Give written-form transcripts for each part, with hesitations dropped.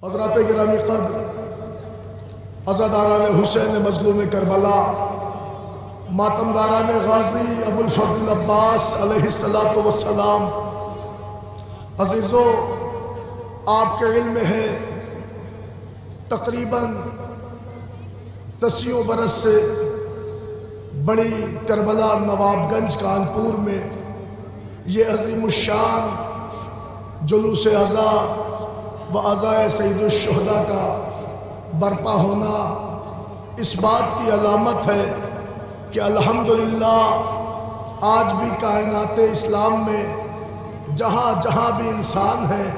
حضرات گرامی قدر، عزاداران حسین مظلوم کربلا، ماتمداران غازی ابوالفضل عباس علیہ السلام، عزیزو آپ کے علم ہے تقریباً 10 برس سے بڑی کربلا نواب گنج کانپور میں یہ عظیم الشان جلوس عزا و عزائے سید الشہداء کا برپا ہونا اس بات کی علامت ہے کہ الحمدللہ آج بھی کائنات اسلام میں جہاں جہاں بھی انسان ہیں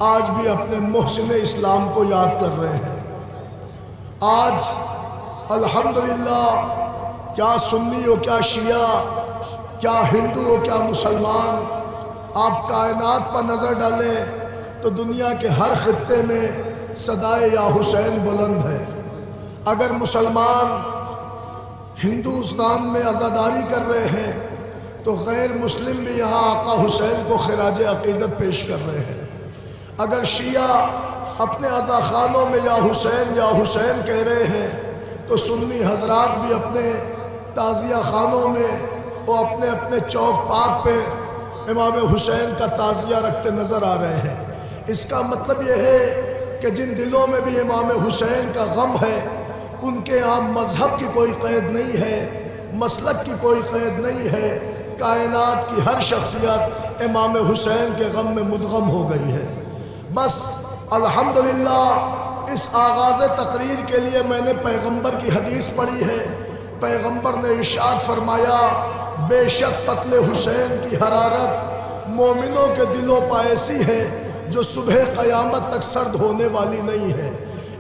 آج بھی اپنے محسن اسلام کو یاد کر رہے ہیں۔ آج الحمدللہ کیا سنی ہو، کیا شیعہ، کیا ہندو ہو، کیا مسلمان، آپ کائنات پر نظر ڈالیں تو دنیا کے ہر خطے میں صدائے یا حسین بلند ہے۔ اگر مسلمان ہندوستان میں عزاداری کر رہے ہیں تو غیر مسلم بھی یہاں آقا حسین کو خراج عقیدت پیش کر رہے ہیں۔ اگر شیعہ اپنے عزا خانوں میں یا حسین کہہ رہے ہیں تو سنی حضرات بھی اپنے تعزیہ خانوں میں اور اپنے چوک پاک پہ امام حسین کا تعزیہ رکھتے نظر آ رہے ہیں۔ اس کا مطلب یہ ہے کہ جن دلوں میں بھی امام حسین کا غم ہے ان کے یہاں مذہب کی کوئی قید نہیں ہے، مسلک کی کوئی قید نہیں ہے، کائنات کی ہر شخصیت امام حسین کے غم میں مدغم ہو گئی ہے۔ بس الحمدللہ اس آغاز تقریر کے لیے میں نے پیغمبر کی حدیث پڑھی ہے۔ پیغمبر نے ارشاد فرمایا، بے شک قتل حسین کی حرارت مومنوں کے دلوں پر ایسی ہے جو صبح قیامت تک سرد ہونے والی نہیں ہے۔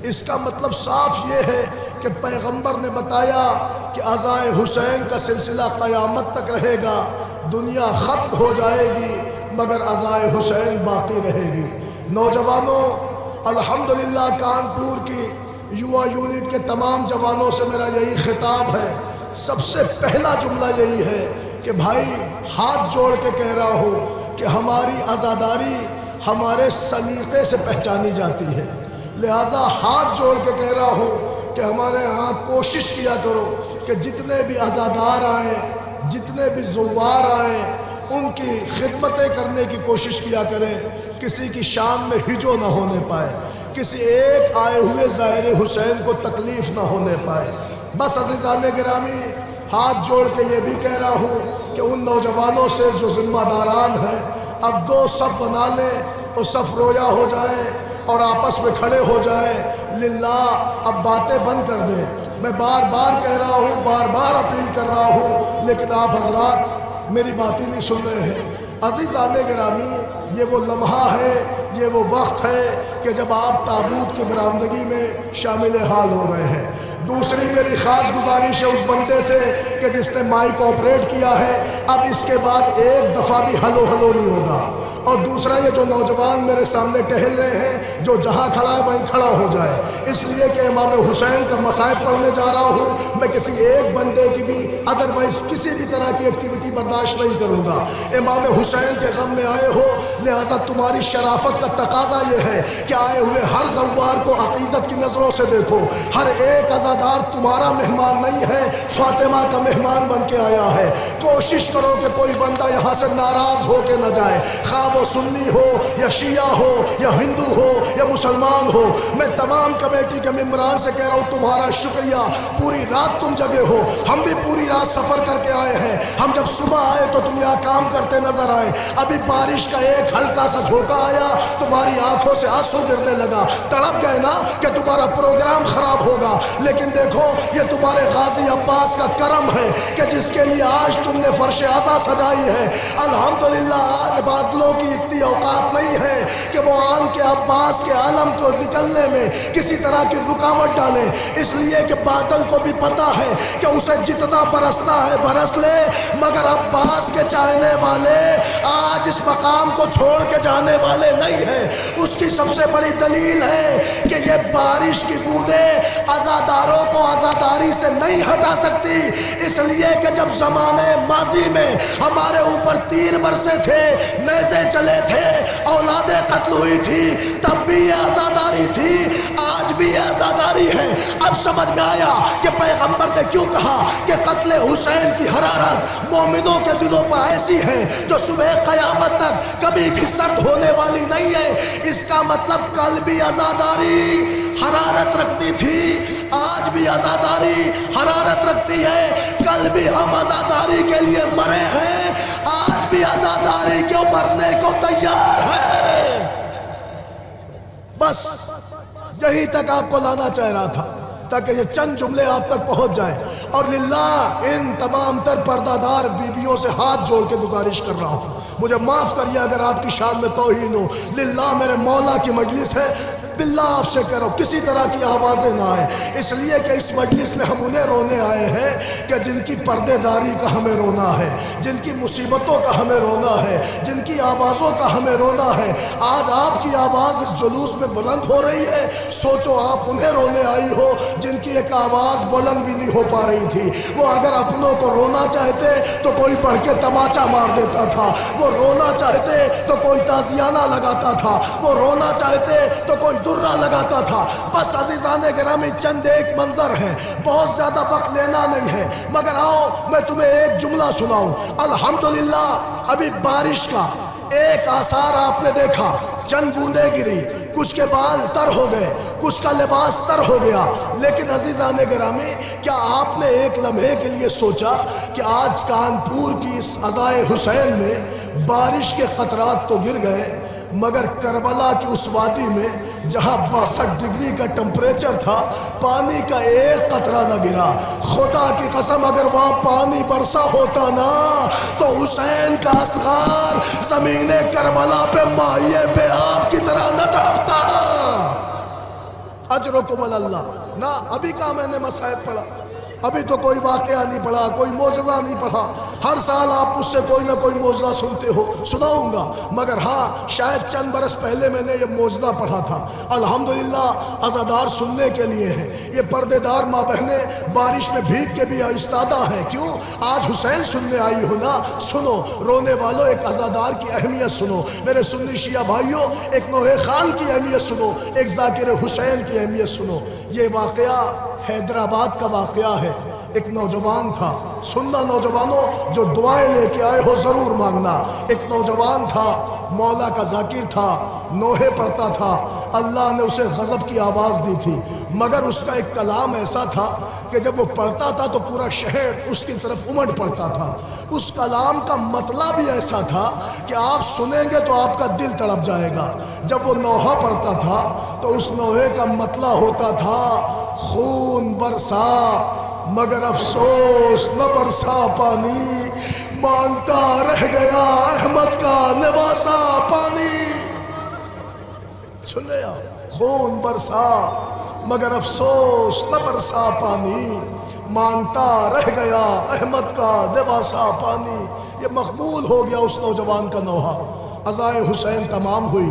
اس کا مطلب صاف یہ ہے کہ پیغمبر نے بتایا کہ عزائے حسین کا سلسلہ قیامت تک رہے گا، دنیا ختم ہو جائے گی مگر عزائے حسین باقی رہے گی۔ نوجوانوں، الحمدللہ کانپور کی یووا یونٹ کے تمام جوانوں سے میرا یہی خطاب ہے، سب سے پہلا جملہ یہی ہے کہ بھائی ہاتھ جوڑ کے کہہ رہا ہوں کہ ہماری عزاداری ہمارے سلیقے سے پہچانی جاتی ہے، لہٰذا ہاتھ جوڑ کے کہہ رہا ہوں کہ ہمارے ہاں کوشش کیا کرو کہ جتنے بھی عزادار آئیں، جتنے بھی زوار آئیں، ان کی خدمتیں کرنے کی کوشش کیا کریں، کسی کی شان میں ہجو نہ ہونے پائے، کسی ایک آئے ہوئے ظاہر حسین کو تکلیف نہ ہونے پائے۔ بس عزیزان گرامی، ہاتھ جوڑ کے یہ بھی کہہ رہا ہوں کہ ان نوجوانوں سے جو ذمہ داران ہیں اب 2 صف بنا لیں اور صف رویا ہو جائیں اور آپس میں کھڑے ہو جائیں للہ، اب باتیں بند کر دیں۔ میں بار بار کہہ رہا ہوں، بار بار اپیل کر رہا ہوں، لیکن آپ حضرات میری بات ہی نہیں سن رہے ہیں۔ عزیزان گرامی، یہ وہ لمحہ ہے، یہ وہ وقت ہے کہ جب آپ تابوت کی برآمدگی میں شامل حال ہو رہے ہیں۔ دوسری میری خاص گزارش ہے اس بندے سے کہ جس نے مائک آپریٹ کیا ہے، اب اس کے بعد ایک دفعہ بھی ہلو نہیں ہوگا۔ اور دوسرا یہ جو نوجوان میرے سامنے ٹہل رہے ہیں، جو جہاں کھڑا ہے وہیں کھڑا ہو جائے، اس لیے کہ امام حسین کا مصائب پڑھنے جا رہا ہوں۔ میں کسی ایک بندے کی بھی ادروائز کسی بھی طرح کی ایکٹیویٹی برداشت نہیں کروں گا۔ امام حسین کے غم میں آئے ہو، لہذا تمہاری شرافت کا تقاضا یہ ہے کہ آئے ہوئے ہر زوار کو عقیدت کی نظروں سے دیکھو۔ ہر ایک عزادار تمہارا مہمان نہیں ہے، فاطمہ کا مہمان بن کے آیا ہے۔ کوشش کرو کہ کوئی بندہ یہاں سے ناراض ہو کے نہ جائے، خواہ وہ سنی ہو یا شیعہ ہو یا ہندو ہو یا مسلمان ہو۔ میں تمام کمیٹی کے ممبران سے کہہ رہا ہوں، تمہارا شکریہ، پوری رات تم جگے ہو، ہم بھی پوری رات سفر کر کے آئے ہیں۔ ہم جب صبح آئے تو تم یہاں کام کرتے نظر آئے، ابھی بارش کا ایک ہلکا سا جھونکا آیا، تمہاری آنکھوں سے آنسو گرنے لگا، تڑپ گئے نا کہ تمہارا پروگرام خراب ہوگا۔ لیکن دیکھو، یہ تمہارے غازی عباس کا کرم ہے کہ جس کے لیے آج تم نے فرش عزا سجائی ہے۔ الحمدللہ آج بادلوں کی اتنی اوقات نہیں ہے کہ وہ آن کے عباس کے عالم کو نکلنے میں کسی طرح کی رکاوٹ ڈالیں، اس لیے کہ بادل کو بھی پتا ہے کہ اسے جتنا برسنا ہے برس لے، مگر عباس کے چاہنے والے آج اس مقام کو چھوڑ کے جانے والے نہیں ہیں۔ اس کی سب سے بڑی دلیل ہے کہ یہ بارش کی بوندیں عزاداروں کو عزاداری سے نہیں ہٹا سکتی، اس لیے کہ جب زمانے ماضی میں ہمارے اوپر تیر برسے تھے، نیزے چلے تھے، اولادیں قتل ہوئی تھی تب بھی یہ عزاداری تھی، آج بھی یہ عزاداری ہے۔ اب سمجھ میں آیا کہ پیغمبر نے کیوں کہا کہ قتل حسین کی حرارت مومنوں کے دلوں پر ایسی ہے جو صبح قیامت تک کبھی بھی سرد ہونے والی نہیں ہے۔ اس کا مطلب کل بھی عزاداری حرارت رکھتی تھی، آج بھی عزاداری حرارت رکھتی ہے، کل بھی ہم عزاداری کے لیے مرے ہیں، آج بھی عزاداری کیوں مرنے کو تیار ہے۔ بس یہی تک آپ کو لانا چاہ رہا تھا تاکہ یہ چند جملے آپ تک پہنچ جائیں۔ اور للہ ان تمام تر پردہ دار بیویوں سے ہاتھ جوڑ کے گزارش کر رہا ہوں، مجھے معاف کریے اگر آپ کی شان میں توہین ہو، للہ میرے مولا کی مجلس ہے، باللہ آپ سے کہہ رہا ہوں کسی طرح کی آوازیں نہ آئیں، اس لیے کہ اس مجلس میں ہم انہیں رونے آئے ہیں کہ جن کی پردے داری کا ہمیں رونا ہے، جن کی مصیبتوں کا ہمیں رونا ہے، جن کی آوازوں کا ہمیں رونا ہے۔ آج آپ کی آواز اس جلوس میں بلند ہو رہی ہے، سوچو آپ انہیں رونے آئی ہو جن کی ایک آواز بلند بھی نہیں ہو پا رہی تھی۔ وہ اگر اپنوں کو رونا چاہتے تو کوئی بڑھ کے تماچا مار دیتا تھا، وہ رونا چاہتے تو کوئی تازیانہ لگاتا تھا، وہ رونا چاہتے تو کوئی درہ لگاتا تھا۔ بس عزیزان گرامی چند ایک منظر ہے، بہت زیادہ وقت لینا نہیں ہے، مگر آؤ میں تمہیں ایک جملہ سناؤں۔ الحمدللہ ابھی بارش کا ایک آثار آپ نے دیکھا، چند بوندیں گری، کچھ کے بال تر ہو گئے، کچھ کا لباس تر ہو گیا، لیکن عزیزان گرامی کیا آپ نے ایک لمحے کے لیے سوچا کہ آج کانپور کی اس عزائے حسین میں بارش کے قطرات تو گر گئے، مگر کربلا کی اس وادی میں جہاں 62 ڈگری کا ٹمپریچر تھا پانی کا ایک قطرہ نہ گرا۔ خدا کی قسم اگر وہاں پانی برسا ہوتا نا تو حسین کا اصغار زمین کربلا پہ مائع بے آب کی طرح نہ تڑپتا۔ اجرکم اللہ نہ ابھی کا میں نے مصائب پڑھا، ابھی تو کوئی واقعہ نہیں پڑھا، کوئی معجزہ نہیں پڑھا۔ ہر سال آپ مجھ سے کوئی نہ کوئی معجزہ سنتے ہو، سناؤں گا، مگر ہاں شاید چند برس پہلے میں نے یہ معجزہ پڑھا تھا۔ الحمدللہ عزادار سننے کے لیے ہیں، یہ پردے دار ماں بہنیں بارش میں بھیگ کے بھی استادہ ہیں۔ کیوں؟ آج حسین سننے آئی ہو نا، سنو رونے والوں ایک عزادار کی اہمیت سنو، میرے سنی شیعہ بھائیوں ایک نوحہ خان کی اہمیت سنو، ایک ذاکر حسین کی اہمیت سنو۔ یہ واقعہ حیدرآباد کا واقعہ ہے۔ ایک نوجوان تھا، سننا نوجوانوں جو دعائیں لے کے آئے ہو ضرور مانگنا۔ ایک نوجوان تھا، مولا کا ذاکر تھا، نوحے پڑھتا تھا، اللہ نے اسے غضب کی آواز دی تھی، مگر اس کا ایک کلام ایسا تھا کہ جب وہ پڑھتا تھا تو پورا شہر اس کی طرف امٹ پڑتا تھا۔ اس کلام کا مطلب بھی ایسا تھا کہ آپ سنیں گے تو آپ کا دل تڑپ جائے گا۔ جب وہ نوحہ پڑھتا تھا تو اس نوحے کا مطلب ہوتا تھا خون برسا مگر افسوس نہ برسا پانی، مانگتا رہ گیا احمد کا نواسا پانی۔ سن رہے آپ؟ خون برسا مگر افسوس نہ برسا پانی، مانگتا رہ گیا احمد کا نواسا پانی۔ یہ مقبول ہو گیا اس نوجوان کا نوحہ۔ عزائے حسین تمام ہوئی،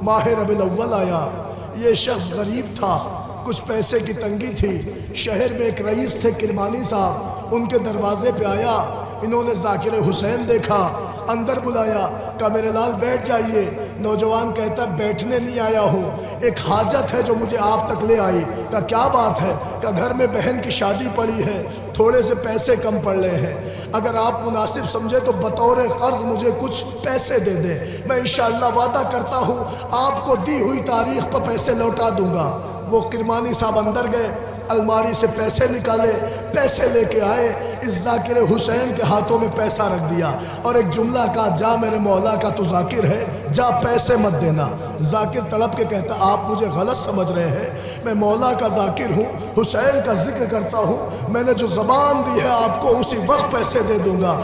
ماہ ربیع الاول آیا۔ یہ شخص غریب تھا، کچھ پیسے کی تنگی تھی، شہر میں ایک رئیس تھے کرمانی صاحب، ان کے دروازے پہ آیا، انہوں نے ذاکر حسین دیکھا، اندر بلایا، کہا میرے لال بیٹھ جائیے۔ نوجوان کہتا بیٹھنے نہیں آیا ہوں، ایک حاجت ہے جو مجھے آپ تک لے آئی۔ کہا کیا بات ہے؟ کہا گھر میں بہن کی شادی پڑی ہے، تھوڑے سے پیسے کم پڑ رہے ہیں، اگر آپ مناسب سمجھے تو بطور قرض مجھے کچھ پیسے دے دیں، میں انشاءاللہ وعدہ کرتا ہوں آپ کو دی ہوئی تاریخ پر پیسے لوٹا دوں گا۔ وہ کرمانی صاحب اندر گئے، الماری سے پیسے نکالے، پیسے لے کے آئے، اس ذاکر حسین کے ہاتھوں میں پیسہ رکھ دیا اور ایک جملہ کہا جا میرے مولا کا تو ذاکر ہے، جا پیسے مت دینا۔ ذاکر تڑپ کے کہتا آپ مجھے غلط سمجھ رہے ہیں، میں مولا کا ذاکر ہوں، حسین کا ذکر کرتا ہوں، میں نے جو زبان دی ہے آپ کو اسی وقت پیسے دے دوں گا۔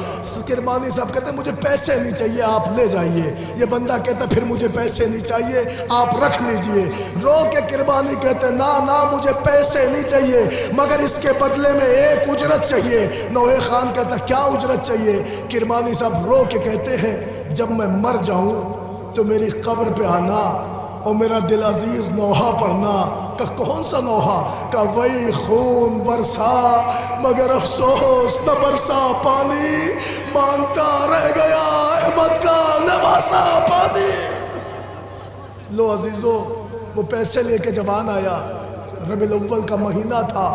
کرمانی صاحب کہتے مجھے پیسے نہیں چاہیے، آپ لے جائیے۔ یہ بندہ کہتا پھر مجھے پیسے نہیں چاہیے، آپ رکھ لیجئے۔ رو کے کرمانی کہتے نا مجھے پیسے نہیں چاہیے، مگر اس کے بدلے میں ایک اجرت چاہیے۔ نوحہ خان کہتا کیا اجرت چاہیے؟ کرمانی صاحب رو کے کہتے ہیں جب میں مر جاؤں تو میری قبر پہ آنا اور میرا دل عزیز نوحہ پڑھنا۔ کہ کون سا نوحہ؟ کہ وہی خون برسا مگر افسوس نہ برسا پانی، مانگتا رہ گیا احمد کا نواسا پانی۔ لو عزیزو، وہ پیسے لے کے جوان آیا، ربیع الاول کا مہینہ تھا،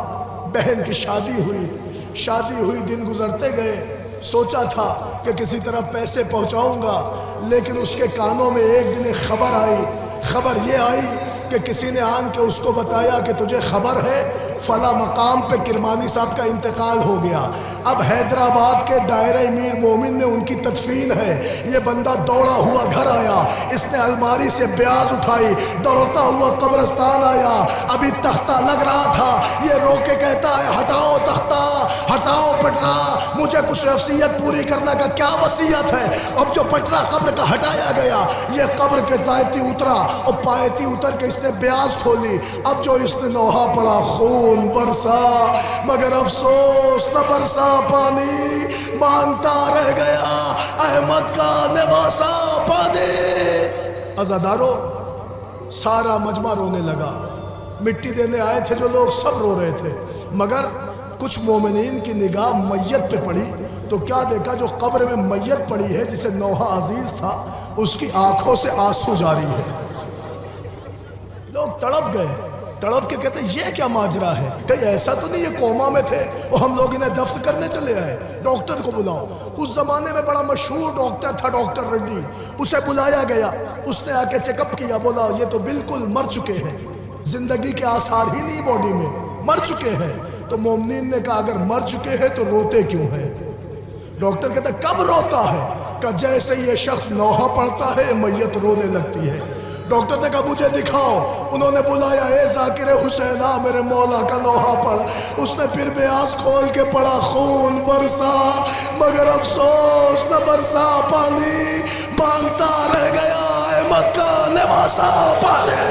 بہن کی شادی ہوئی، دن گزرتے گئے، سوچا تھا کہ کسی طرح پیسے پہنچاؤں گا، لیکن اس کے کانوں میں ایک دن ایک خبر یہ آئی کہ کسی نے آن کے اس کو بتایا کہ تجھے خبر ہے فلاں مقام پہ کرمانی صاحب کا انتقال ہو گیا۔ اب حیدرآباد کے دائرہ امیر مومن میں ان کی تدفین ہے۔ یہ بندہ دوڑا ہوا گھر آیا، اس نے الماری سے بیاض اٹھائی، دوڑتا ہوا قبرستان آیا، ابھی تختہ لگ رہا تھا، یہ رو کے کہتا ہے ہٹاؤ تختہ، ہٹاؤ پٹرا، مجھے کچھ وصیت پوری کرنے کا کیا وصیت ہے۔ اب جو پٹرا قبر کا ہٹایا گیا، یہ قبر کے پایتی اترا، اور پایتی اتر کے اس نے بیاض کھولی، اب جو اس نے لوہا پڑا، خون برسا، مگر افسوس نہ برسا پانی، مانگتا رہ گیا احمد کا نواسا پانی۔ عزادارو، سارا مجمع رونے لگا، مٹی دینے آئے تھے جو لوگ سب رو رہے تھے، مگر کچھ مومنین کی نگاہ میت پہ پڑی تو کیا دیکھا، جو قبر میں میت پڑی ہے جسے نوحہ عزیز تھا، اس کی آنکھوں سے آنسو جاری ہے۔ لوگ تڑپ گئے، تڑپ کے کہتے یہ کیا ماجرا ہے، کہیں ایسا تو نہیں یہ کوما میں تھے وہ ہم لوگ انہیں دفن کرنے چلے آئے، ڈاکٹر کو بلاؤ۔ اس زمانے میں بڑا مشہور ڈاکٹر تھا ڈاکٹر ریڈی، اسے بلایا گیا، اس نے آ کے چیک اپ کیا، بولا یہ تو بالکل مر چکے ہیں، زندگی کے آثار ہی نہیں باڈی میں، مر چکے ہیں۔ تو مومنین نے کہا اگر مر چکے ہیں تو روتے کیوں ہیں؟ ڈاکٹر کہتا کب روتا ہے؟ کہ جیسے یہ شخص لوحہ پڑھتا ہے میت رونے لگتی ہے۔ ڈاکٹر نے کہا مجھے دکھاؤ، انہوں نے بلایا، اے ذاکر حسین آ میرے مولا کا لوحہ پڑھ۔ اس نے پھر بیاض کھول کے پڑھا، خون برسا مگر افسوس نہ برسا پانی، مانگتا رہ گیا احمد کا نواسا پانی۔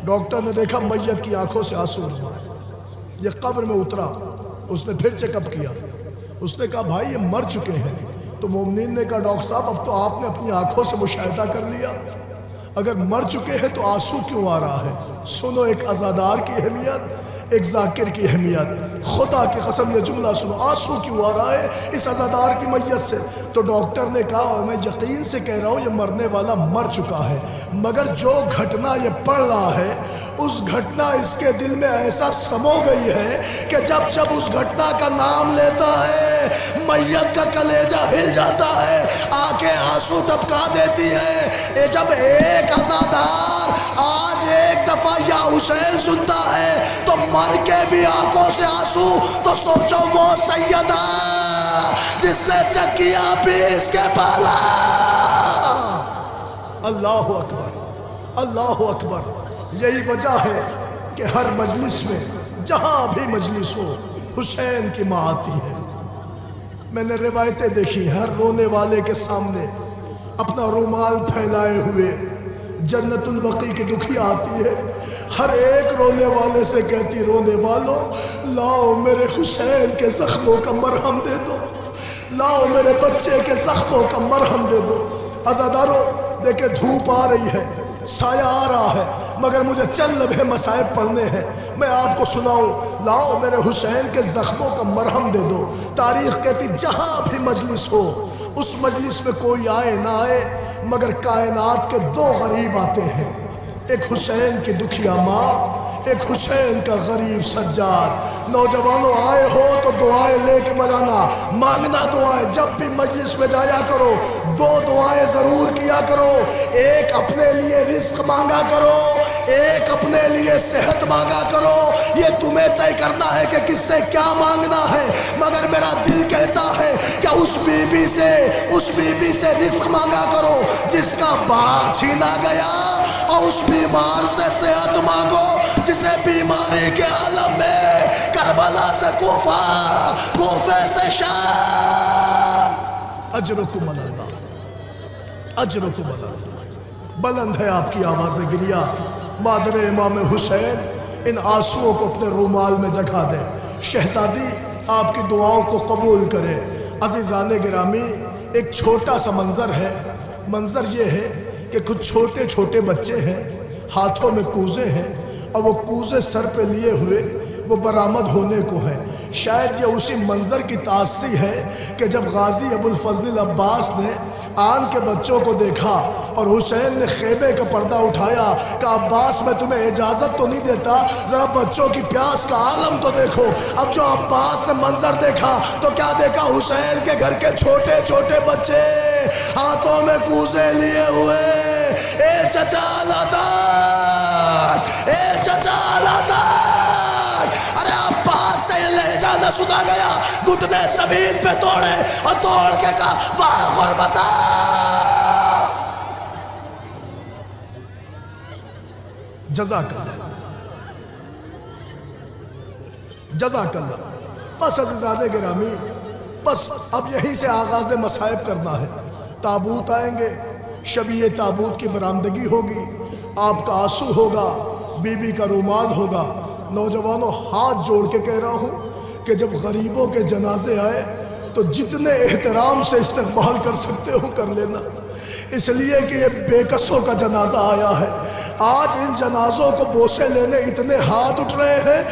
ڈاکٹر نے دیکھا میت کی آنکھوں سے آنسو رہا ہے، یہ قبر میں اترا، اس نے پھر چیک اپ کیا، اس نے کہا بھائی یہ مر چکے ہیں۔ تو مومنین نے کہا ڈاکٹر صاحب اب تو آپ نے اپنی آنکھوں سے مشاہدہ کر لیا، اگر مر چکے ہیں تو آنسو کیوں آ رہا ہے؟ سنو ایک عزادار کی اہمیت، ایک ذاکر کی اہمیت، خدا کی قسم یہ جملہ سنو، آنسو کیوں آ رہا ہے اس عزادار کی میت سے؟ تو ڈاکٹر نے کہا میں یقین سے کہہ رہا ہوں یہ مرنے والا مر چکا ہے، مگر جو گھٹنا یہ پڑھ رہا ہے اس گھٹنا اس کے دل میں ایسا سمو گئی ہے کہ جب جب اس گھٹنا کا نام لیتا ہے میت کا کلیجہ ہل جاتا ہے، آنکھیں آنسو ٹپکا دیتی ہے۔ جب ایک عزادار آج ایک دفعہ یا حسین سنتا ہے تو مر کے بھی آنکھوں سے آنسو، تو سوچو وہ سیدہ جس نے چکیا پیس کے پالا۔ اللہ اکبر، اللہ اکبر۔ یہی وجہ ہے کہ ہر مجلس میں جہاں بھی مجلس ہو حسین کی ماں آتی ہے۔ میں نے روایتیں دیکھی، ہر رونے والے کے سامنے اپنا رومال پھیلائے ہوئے جنت البقیع کی دکھیا آتی ہے، ہر ایک رونے والے سے کہتی رونے والوں لاؤ میرے حسین کے زخموں کا مرہم دے دو، لاؤ میرے بچے کے زخموں کا مرہم دے دو۔ عزادارو دیکھیں دھوپ آ رہی ہے، سایہ آ رہا ہے، مگر مجھے چند لمحے مصائب پڑھنے ہیں، میں آپ کو سناؤں لاؤ میرے حسین کے زخموں کا مرہم دے دو۔ تاریخ کہتی جہاں بھی مجلس ہو اس مجلس میں کوئی آئے نہ آئے مگر کائنات کے دو غریب آتے ہیں، ایک حسین کی دکھیا ماں، ایک حسین کا غریب سجاد۔ نوجوانوں آئے ہو تو دعائیں لے کے مجانا، مانگنا دعائیں، جب بھی مجلس میں جایا کرو دو دعائیں ضرور کیا کرو، ایک اپنے لیے رزق مانگا کرو، ایک اپنے لیے صحت مانگا کرو۔ یہ تمہیں طے کرنا ہے کہ کس سے کیا مانگنا ہے، مگر میرا دل کہتا ہے کہ اس بی بی سے رزق مانگا کرو جس کا باغ چھینا گیا، اور اس بیمار سے صحت مانگو جسے بیماری کے عالم میں کربلا سے کوفہ، کوفے سے شام۔ اجرکم اللہ، اجرکم اللہ۔ بلند ہے آپ کی آواز گریہ، مادر امام حسین ان آنسوؤں کو اپنے رومال میں جگہ دے، شہزادی آپ کی دعاؤں کو قبول کرے۔ عزیزان گرامی، ایک چھوٹا سا منظر ہے، منظر یہ ہے کہ کچھ چھوٹے چھوٹے بچے ہیں، ہاتھوں میں کوزے ہیں، اور وہ کوزے سر پہ لیے ہوئے وہ برآمد ہونے کو ہیں۔ شاید یہ اسی منظر کی تاثیر ہے کہ جب غازی ابوالفضل عباس نے آن کے بچوں کو دیکھا اور حسین نے خیمے کا پردہ اٹھایا کہ عباس میں تمہیں اجازت تو نہیں دیتا، ذرا بچوں کی پیاس کا عالم تو دیکھو۔ اب جو عباس نے منظر دیکھا تو کیا دیکھا؟ حسین کے گھر کے چھوٹے چھوٹے بچے ہاتھوں میں کوزے لیے ہوئے، اے چچا لاداش، اے چچا لاداش۔ ارے عباس سے یہ لہجہ نہ سنا گیا، گھٹنے زمین پہ توڑے اور توڑ کے کہا واہ غربتا۔ جزاک اللہ، جزاک اللہ۔ بس عزیزان گرامی، بس اب یہیں سے آغاز مصائب کرنا ہے۔ تابوت آئیں گے، شبیہ تابوت کی برآمدگی ہوگی، آپ کا آنسو ہوگا، بی بی کا رومال ہوگا۔ نوجوانوں ہاتھ جوڑ کے کہہ رہا ہوں کہ جب غریبوں کے جنازے آئے تو جتنے احترام سے استقبال کر سکتے ہو کر لینا، اس لیے کہ یہ بے کسوں کا جنازہ آیا ہے۔ آج ان جنازوں کو بوسے لینے اتنے ہاتھ اٹھ رہے ہیں۔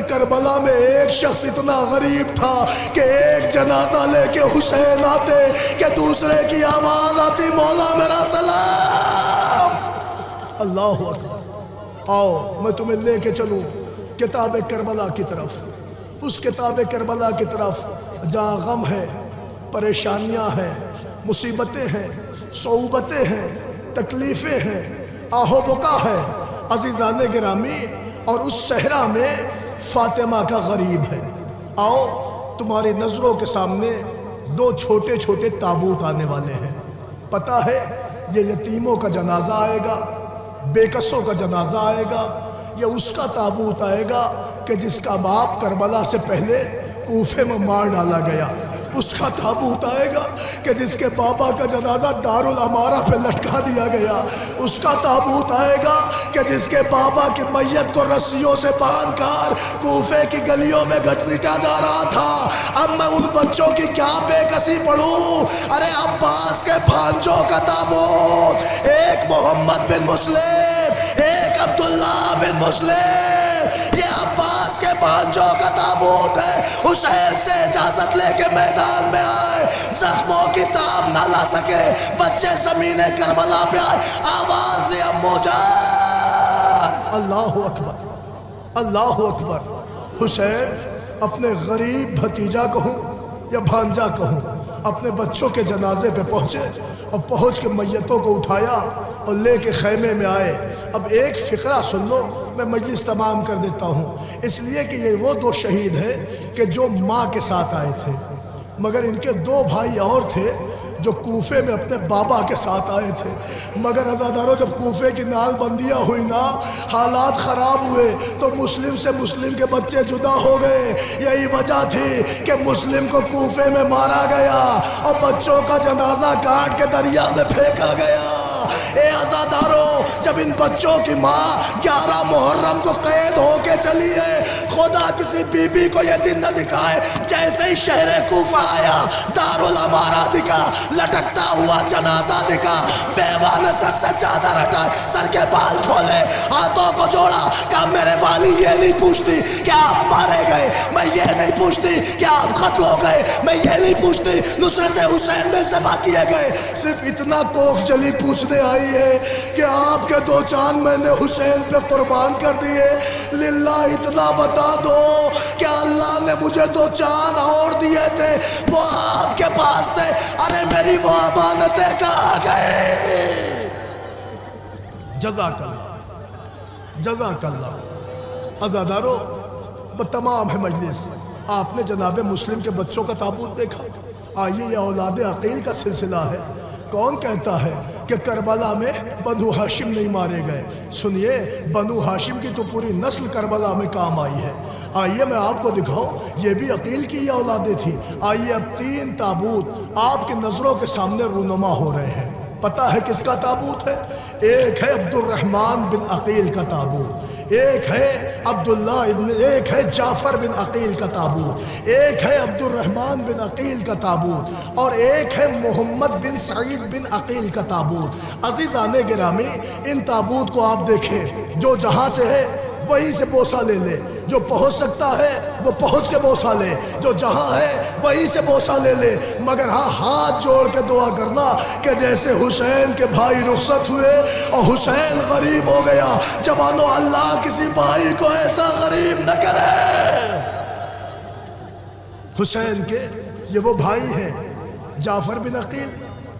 کربلا میں ایک شخص اتنا غریب تھا کہ ایک جنازہ لے کے حسین آتے کہ دوسرے کی آواز آتی مولا میرا سلام۔ اللہ اکبر۔ آؤ میں تمہیں لے کے چلوں کتاب کربلا کی طرف، اس کتاب کربلا کی طرف جہاں غم ہے، پریشانیاں ہیں، مصیبتیں ہیں، صعوبتیں ہیں، تکلیفیں ہیں، آہ و بکا ہے۔ عزیزان گرامی، اور اس صحرا میں فاطمہ کا غریب ہے۔ آؤ تمہاری نظروں کے سامنے دو چھوٹے چھوٹے تابوت آنے والے ہیں۔ پتہ ہے یہ یتیموں کا جنازہ آئے گا، بے کسوں کا جنازہ آئے گا، یا اس کا تابوت آئے گا کہ جس کا باپ کربلا سے پہلے کوفے میں مار ڈالا گیا۔ اس کا تابوت آئے گا کہ جس کے بابا کا جنازہ دارالامارہ پہ لٹکا دیا گیا۔ اس کا تابوت آئے گا کہ جس کے بابا کی میت کو رسیوں سے باندھ کر کوفے کی گلیوں میں گھسیٹا جا رہا تھا۔ اب میں ان بچوں کی کیا بے کسی پڑھوں؟ ارے عباس کے بھانجوں کا تابوت، ایک محمد بن مسلم، ایک عبداللہ بن مسلم، یہ عباس کے بھانجوں کا تابوت ہے۔ حسین سے اجازت لے کے میدان میں آئے، زخموں کی تاب نہ لا سکے، بچے زمین کربلا پہ آئے، آواز دی امو جان۔ اللہ اکبر، اللہ اکبر۔ حسین اپنے غریب بھتیجا کہوں یا بھانجا کہوں، اپنے بچوں کے جنازے پہ پہنچے اور پہنچ کے میتوں کو اٹھایا اور لے کے خیمے میں آئے۔ اب ایک فقرہ سن لو، میں مجلس تمام کر دیتا ہوں، اس لیے کہ یہ وہ دو شہید ہیں کہ جو ماں کے ساتھ آئے تھے، مگر ان کے دو بھائی اور تھے جو کوفے میں اپنے بابا کے ساتھ آئے تھے۔ مگر عزاداروں جب کوفے کی نال بندیاں ہوئی نا، حالات خراب ہوئے تو مسلم سے مسلم کے بچے جدا ہو گئے۔ یہی وجہ تھی کہ مسلم کو کوفے میں مارا گیا اور بچوں کا جنازہ کاٹ کے دریا میں پھینکا گیا۔ اے عزاداروں، جب ان بچوں کی ماں 11 محرم کو قید ہو کے چلی ہے، خدا کسی بی بی کو یہ دن نہ دکھائے جیسے ہی شہر کوفہ آیا، دارالامارہ دکھا، لٹکتا ہوا جنازہ دکھا، بیوہ نے سر سے چادر ہٹائے، سر کے بال کھولے، ہاتھوں کو جوڑا، کہا میرے والی یہ نہیں پوچھتی کہ آپ مارے گئے، میں یہ نہیں پوچھتی کہ آپ قتل ہو گئے، میں یہ نہیں پوچھتی نصرت حسین میں ذبح کیے گئے، صرف اتنا کوکھ جلی پوچھنے آئی ہے کہ آپ کے 2 چاند میں نے حسین پہ قربان کر دیے، للہ اتنا بتا دو کہ اللہ نے مجھے 2 چاند اور دیے تھے، وہ آپ کے پاس تھے، ارے میری وہ امانتیں کہاں گئے؟ جزاک اللہ، جزاک اللہ۔ عزادارو، تمام ہے مجلس، آپ نے جناب مسلم کے بچوں کا تابوت دیکھا۔ آئیے یہ اولاد عقیل کا سلسلہ ہے۔ کون کہتا ہے کہ کربلا میں بنو ہاشم نہیں مارے گئے؟ سنیے، بنو ہاشم کی تو پوری نسل کربلا میں کام آئی ہے۔ آئیے میں آپ کو دکھاؤں، یہ بھی عقیل کی یہ اولادیں تھیں۔ آئیے اب 3 تابوت آپ کی نظروں کے سامنے رونما ہو رہے ہیں۔ پتہ ہے کس کا تابوت ہے؟ ایک ہے عبد الرحمن بن عقیل کا تابوت، ایک ہے عبداللہ ایک ہے جعفر بن عقیل کا تابوت، ایک ہے عبد الرحمن بن عقیل کا تابوت، اور ایک ہے محمد بن سعید بن عقیل کا تابوت۔ عزیزان گرامی، ان تابوت کو آپ دیکھیں، جو جہاں سے ہے وہیں سے بوسہ لے لے، جو پہنچ سکتا ہے وہ پہنچ کے بوسہ لے، جو جہاں ہے وہیں سے بوسہ لے لے، مگر ہاں ہاتھ جوڑ کے دعا کرنا کہ جیسے حسین کے بھائی رخصت ہوئے اور حسین غریب ہو گیا، جوانو اللہ کسی بھائی کو ایسا غریب نہ کرے۔ حسین کے یہ وہ بھائی ہیں، جعفر بن عقیل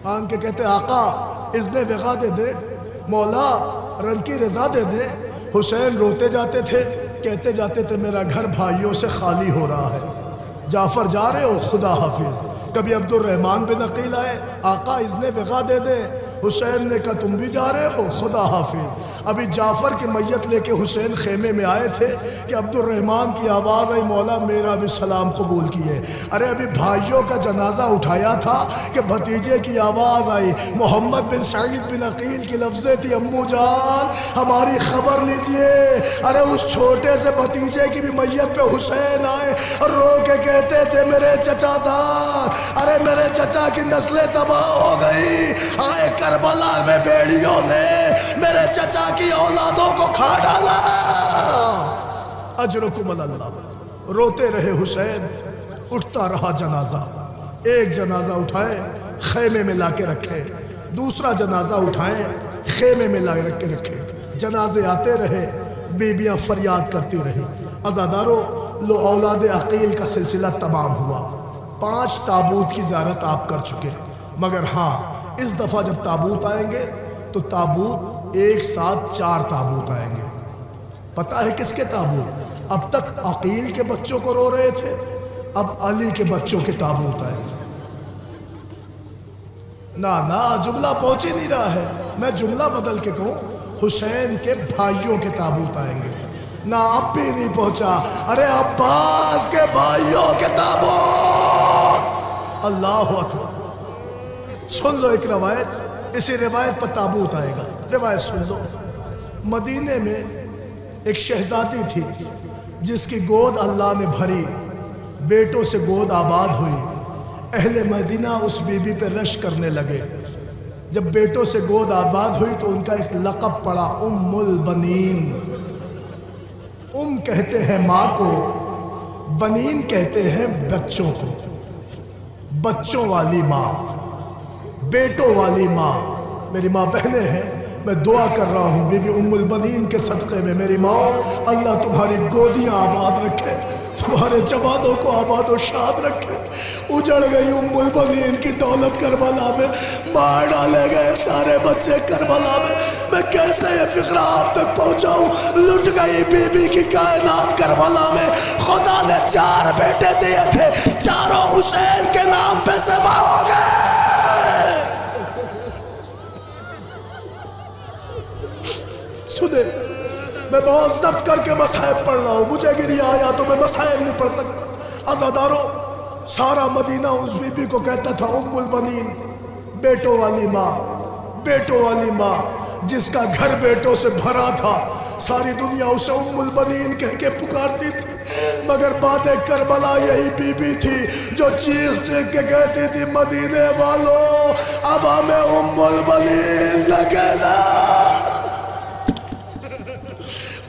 آن کے کہتے آقا اذن وغا دے دے، مولا رنگ کی رضا دے دے۔ حسین روتے جاتے تھے، کہتے جاتے تھے میرا گھر بھائیوں سے خالی ہو رہا ہے۔ جعفر جا رہے ہو، خدا حافظ۔ کبھی عبد الرحمن بن عقیل آئے، آقا اذن وغا دے دے۔ حسین نے کہا تم بھی جا رہے ہو، خدا حافظ۔ ابھی جعفر کی میت لے کے حسین خیمے میں آئے تھے کہ عبد الرحمن کی آواز آئی، مولا میرا بھی سلام قبول کیے۔ ارے ابھی بھائیوں کا جنازہ اٹھایا تھا کہ بھتیجے کی آواز آئی، محمد بن سعید بن عقیل کی لفظیں تھی، امو جان ہماری خبر لیجئے۔ ارے اس چھوٹے سے بھتیجے کی بھی میت پہ حسین آئے اور رو کے کہتے تھے میرے چچا زاد، ارے میرے چچا کی نسلیں تباہ ہو گئی، آئے کربلا میں بیڑیوں نے میرے چچا کی اولادوں کو کھا ڈالا۔ اجرکم اللہ۔ روتے رہے حسین، اٹھتا رہا جنازہ۔ ایک جنازہ اٹھائے خیمے میں لا کے رکھے، دوسرا جنازہ اٹھائے خیمے میں لا کے رکھے۔ جنازے آتے رہے، بیبیاں فریاد کرتی رہی۔ عزادارو لو اولاد عقیل کا سلسلہ تمام ہوا۔ 5 تابوت کی زیارت آپ کر چکے، مگر ہاں اس دفعہ جب تابوت آئیں گے تو تابوت ایک ساتھ 4 تابوت آئیں گے۔ پتہ ہے کس کے تابوت؟ اب تک عقیل کے بچوں کو رو رہے تھے، اب علی کے بچوں کے تابوت آئیں گے۔ نا جملہ پہنچ ہی نہیں رہا ہے، میں جملہ بدل کے کہوں حسین کے بھائیوں کے تابوت آئیں گے۔ نا اب بھی نہیں پہنچا، ارے عباس کے بھائیوں کے تابوت۔ اللہ اکبر۔ سن لو ایک روایت، اسی روایت پر تابوت آئے گا، روایت سن لو۔ مدینے میں ایک شہزادی تھی جس کی گود اللہ نے بھری، بیٹوں سے گود آباد ہوئی۔ اہل مدینہ اس بی بی پہ رش کرنے لگے۔ جب بیٹوں سے گود آباد ہوئی تو ان کا ایک لقب پڑا، ام البنین۔ ام کہتے ہیں ماں کو، بنین کہتے ہیں بچوں کو، بچوں والی ماں، بیٹوں والی ماں۔ میری ماں بہنیں ہیں، میں دعا کر رہا ہوں بی بی ام البنین کے صدقے میں، میری ماں اللہ تمہاری گودیاں آباد رکھے، تمہارے جوانوں کو آباد و شاد رکھے۔ اجڑ گئی ام البنین کی دولت کربلا میں، مار ڈالے گئے سارے بچے کربلا میں، میں کیسے یہ فقرہ آپ تک پہنچاؤں؟ لٹ گئی بی بی کی کائنات کربلا میں۔ خدا نے 4 بیٹے دیے تھے، چاروں حسین کے نام پہ ذبح ہو گئے۔ سنے میں بہت ضبط کر کے مصائب پڑھ رہا ہوں، مجھے گری آیا تو میں مصائب نہیں پڑھ سکتا۔ عزادارو سارا مدینہ اس بی بی کو کہتا تھا ام البنین، بیٹوں والی ماں، بیٹوں والی ماں، جس کا گھر بیٹوں سے بھرا تھا۔ ساری دنیا اسے ام البنین کہہ کے پکارتی تھی، مگر بعد کربلا یہی بی بی تھی جو چیخ چیخ کے کہتی تھی مدینے والوں اب ہمیں ام البنین نہ کہنا۔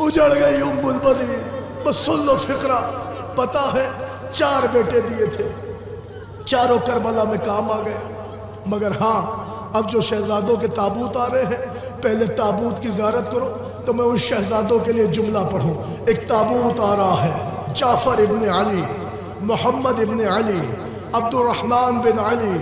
اجڑ گئی ام البنین۔ بس سن لو فقرہ، پتہ ہے 4 بیٹے دیے تھے، چاروں کربلا میں کام آ گئے، مگر ہاں اب جو شہزادوں کے تابوت آ رہے ہیں، پہلے تابوت کی زیارت کرو تو میں ان شہزادوں کے لیے جملہ پڑھوں۔ ایک تابوت آ رہا ہے، جعفر ابن علی، محمد ابن علی، عبد الرحمن بن علی،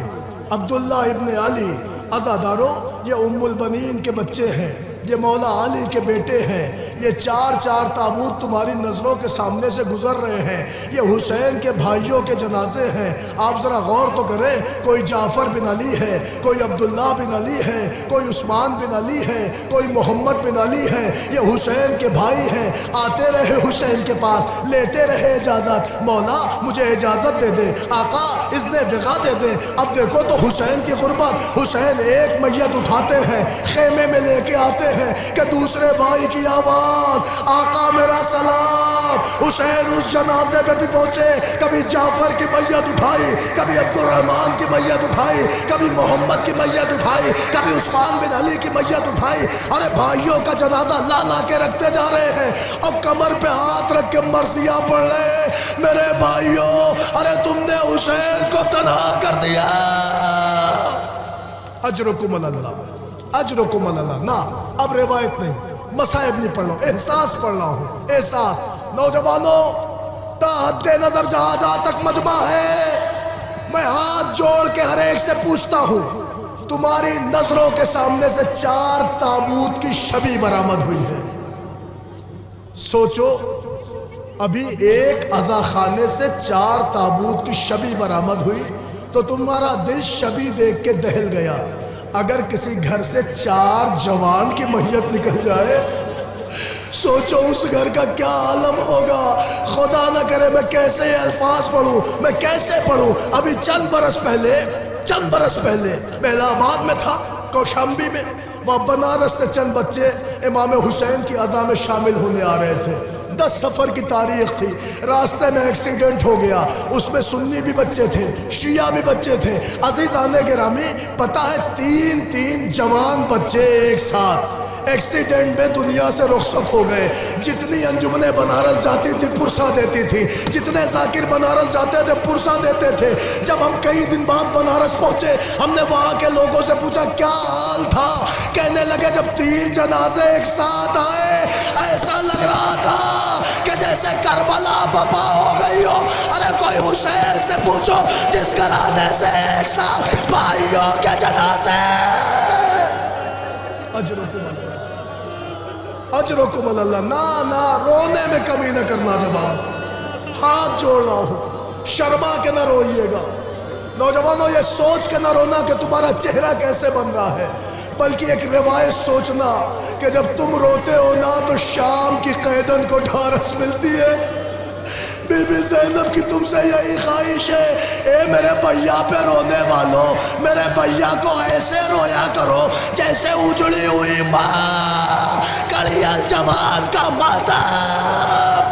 عبداللہ ابن علی۔ عزادارو یہ ام البنین کے بچے ہیں، یہ مولا علی کے بیٹے ہیں۔ یہ 4 تابوت تمہاری نظروں کے سامنے سے گزر رہے ہیں، یہ حسین کے بھائیوں کے جنازے ہیں۔ آپ ذرا غور تو کریں، کوئی جعفر بن علی ہے، کوئی عبداللہ بن علی ہے، کوئی عثمان بن علی ہے، کوئی محمد بن علی ہے، یہ حسین کے بھائی ہیں۔ آتے رہے حسین کے پاس، لیتے رہے اجازت، مولا مجھے اجازت دے دے، آقا اذن وغا دے دے۔ اب دیکھو تو حسین کی غربت، حسین ایک میت اٹھاتے ہیں، خیمے میں لے کے آتے ہیں کہ دوسرے بھائی کی آواز سلام آقا میرا سلام۔ حسین اس جنازے پہ بھی پہنچے، کبھی جعفر کی میت اٹھائی، کبھی عبد الرحمن کی میت اٹھائی، کبھی محمد کی میت اٹھائی، کبھی عثمان بن علی کی میت اٹھائی۔ ارے بھائیوں کا جنازہ لا لا کے رکھتے جا رہے ہیں اور کمر پہ ہاتھ رکھ کے مرثیہ پڑھ رہے ہیں۔ میرے بھائیوں، ارے تم نے حسین کو تنہا کر دیا۔ اجرکم اللہ، اجرکم اللہ۔ نہ اب روایت نہیں، مصائب نہیں پڑھ رہا ہوں، احساس پڑھ رہا ہوں، احساس۔ نوجوانوں، تا حد نظر جہاں جہاں تک مجمع ہے، میں ہاتھ جوڑ کے ہر ایک سے پوچھتا ہوں، تمہاری نظروں کے سامنے سے 4 تابوت کی شبیہ برآمد ہوئی ہے۔ سوچو، ابھی ایک عزا خانے سے 4 تابوت کی شبیہ برآمد ہوئی تو تمہارا دل شبیہ دیکھ کے دہل گیا۔ اگر کسی گھر سے 4 جوان کی میت نکل جائے، سوچو اس گھر کا کیا عالم ہوگا۔ خدا نہ کرے میں کیسے یہ الفاظ پڑھوں، میں کیسے پڑھوں۔ ابھی چند برس پہلے میں الہ آباد میں تھا، کوشامبی میں، وہاں بنارس سے چند بچے امام حسین کی عزا میں شامل ہونے آ رہے تھے۔ 10 سفر کی تاریخ تھی، راستے میں ایکسیڈنٹ ہو گیا، اس میں سنی بھی بچے تھے، شیعہ بھی بچے تھے۔ عزیزان گرامی، پتہ ہے 3 جوان بچے ایک ساتھ ایکسیڈنٹ میں دنیا سے رخصت ہو گئے۔ جتنی انجمنیں بنارس جاتی تھی پرسہ دیتی تھی، جتنے ذاکر بنارس جاتے تھے پرسہ دیتے تھے۔ جب ہم کئی دن بعد بنارس پہنچے، ہم نے وہاں کے لوگوں سے پوچھا کیا حال تھا، کہنے لگے جب 3 جنازے ایک ساتھ آئے، ایسا لگ رہا تھا کہ جیسے کربلا بپا ہو گئی ہو۔ ارے کوئی حسین سے پوچھو جس گھرانے سے ایک ساتھ بھائیوں کے جنازے۔ اجرکم اللہ۔ نہ رونے میں کمی نہ کرنا جوانوں، ہاتھ جوڑ رہا ہوں، شرما کے نہ روئیے گا۔ نوجوانوں، یہ سوچ کے نہ رونا کہ تمہارا چہرہ کیسے بن رہا ہے، بلکہ ایک روایت سوچنا کہ جب تم روتے ہو نا تو شام کی قیدن کو ڈھارس ملتی ہے۔ بی بی زینب کی تم سے یہی خواہش ہے، اے میرے بھیا پہ رونے والوں، میرے بھیا کو ایسے رویا کرو جیسے اجڑی ہوئی ماں، کڑیال جوان کا ماتم۔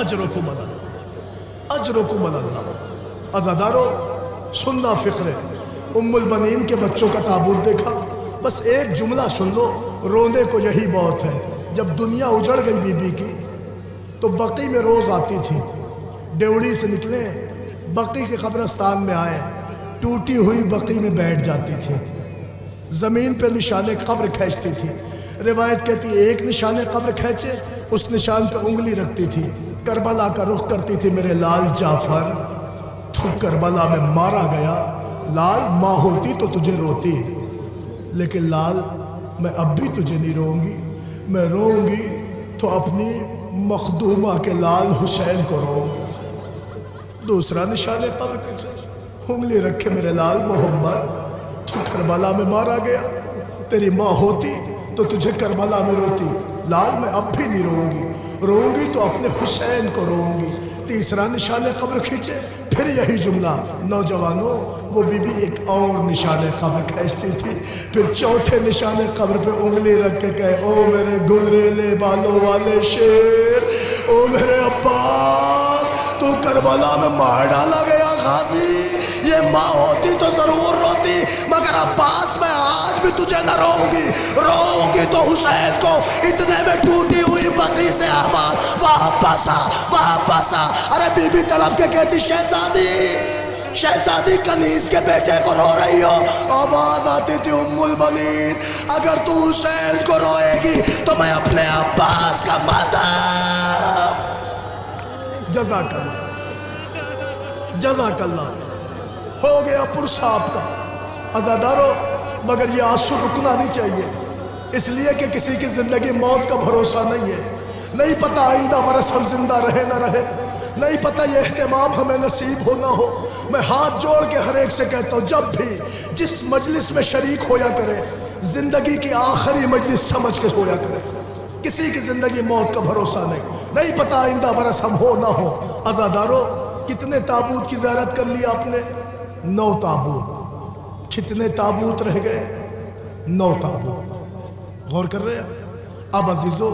اجرکم اللہ، اجرکم اللہ۔ عزادارو، سننا فکر ہے۔ ام البنین کے بچوں کا تابوت دیکھا، بس ایک جملہ سن لو، رونے کو یہی بہت ہے۔ جب دنیا اجڑ گئی بی بی کی تو بقی میں روز آتی تھی، ڈیوڑی سے نکلے بقی کے قبرستان میں آئے، ٹوٹی ہوئی بقی میں بیٹھ جاتی تھی، زمین پہ نشان قبر کھینچتی تھی۔ روایت کہتی ہے ایک نشان قبر کھینچے، اس نشان پہ انگلی رکھتی تھی، کربلا کا رخ کرتی تھی، میرے لال جعفر تو کربلا میں مارا گیا، لال ماں ہوتی تو تجھے روتی، لیکن لال میں اب بھی تجھے نہیں روؤں گی، میں روؤں گی تو اپنی مخدومہ کے لال حسین کو روؤں گی۔ دوسرا نشان قبر کھینچے، انگلی رکھے، میرے لال محمد تو کربلا میں مارا گیا، تیری ماں ہوتی تو تجھے کربلا میں روتی، لال میں اب بھی نہیں روؤں گی تو اپنے حسین کو روؤں گی۔ تیسرا نشان قبر کھینچے، پھر یہی جملہ۔ نوجوانوں، وہ بی بی ایک اور نشان قبر کھینچتی تھی، پھر چوتھے نشان قبر پہ انگلی رکھ کے کہے، او میرے گھنگریلے بالوں والے شیر، او میرے عباس، تو کربلا میں مار ڈالا گیا غازی، یہ ماں ہوتی تو ضرور روتی، مگر عباس میں آج بھی تجھے نہ روؤں گی تو حسین کو اتنے میں ٹوٹی ہوئی بقی سے آواز، واپس آ۔ ارے بی بی تڑپ کے کہتی، شہزادی کنیز کے بیٹے کو رو رہی ہو؟ آواز آتی تھی، ام البنین اگر تو حسین کو روئے گی تو میں اپنے عباس کا ماتم۔ جزاک اللہ، ہو گیا پرسہ آپ کا۔ عزادارو، مگر یہ آنسو رکنا نہیں چاہیے، اس لیے کہ کسی کی زندگی موت کا بھروسہ نہیں ہے، نہیں پتہ آئندہ برس ہم زندہ رہے نہ رہے، نہیں پتہ یہ اہتمام ہمیں نصیب ہو نہ ہو۔ میں ہاتھ جوڑ کے ہر ایک سے کہتا ہوں، جب بھی جس مجلس میں شریک ہویا کرے، زندگی کی آخری مجلس سمجھ کے ہویا کرے۔ کسی کی زندگی موت کا بھروسہ نہیں پتہ آئندہ برس ہم ہو نہ ہو۔ عزادارو، کتنے تابوت کی زیارت کر لی آپ نے؟ 9 تابوت۔ کتنے تابوت رہ گئے؟ 9 تابوت۔ غور کر رہے ہیں؟ اب عزیزو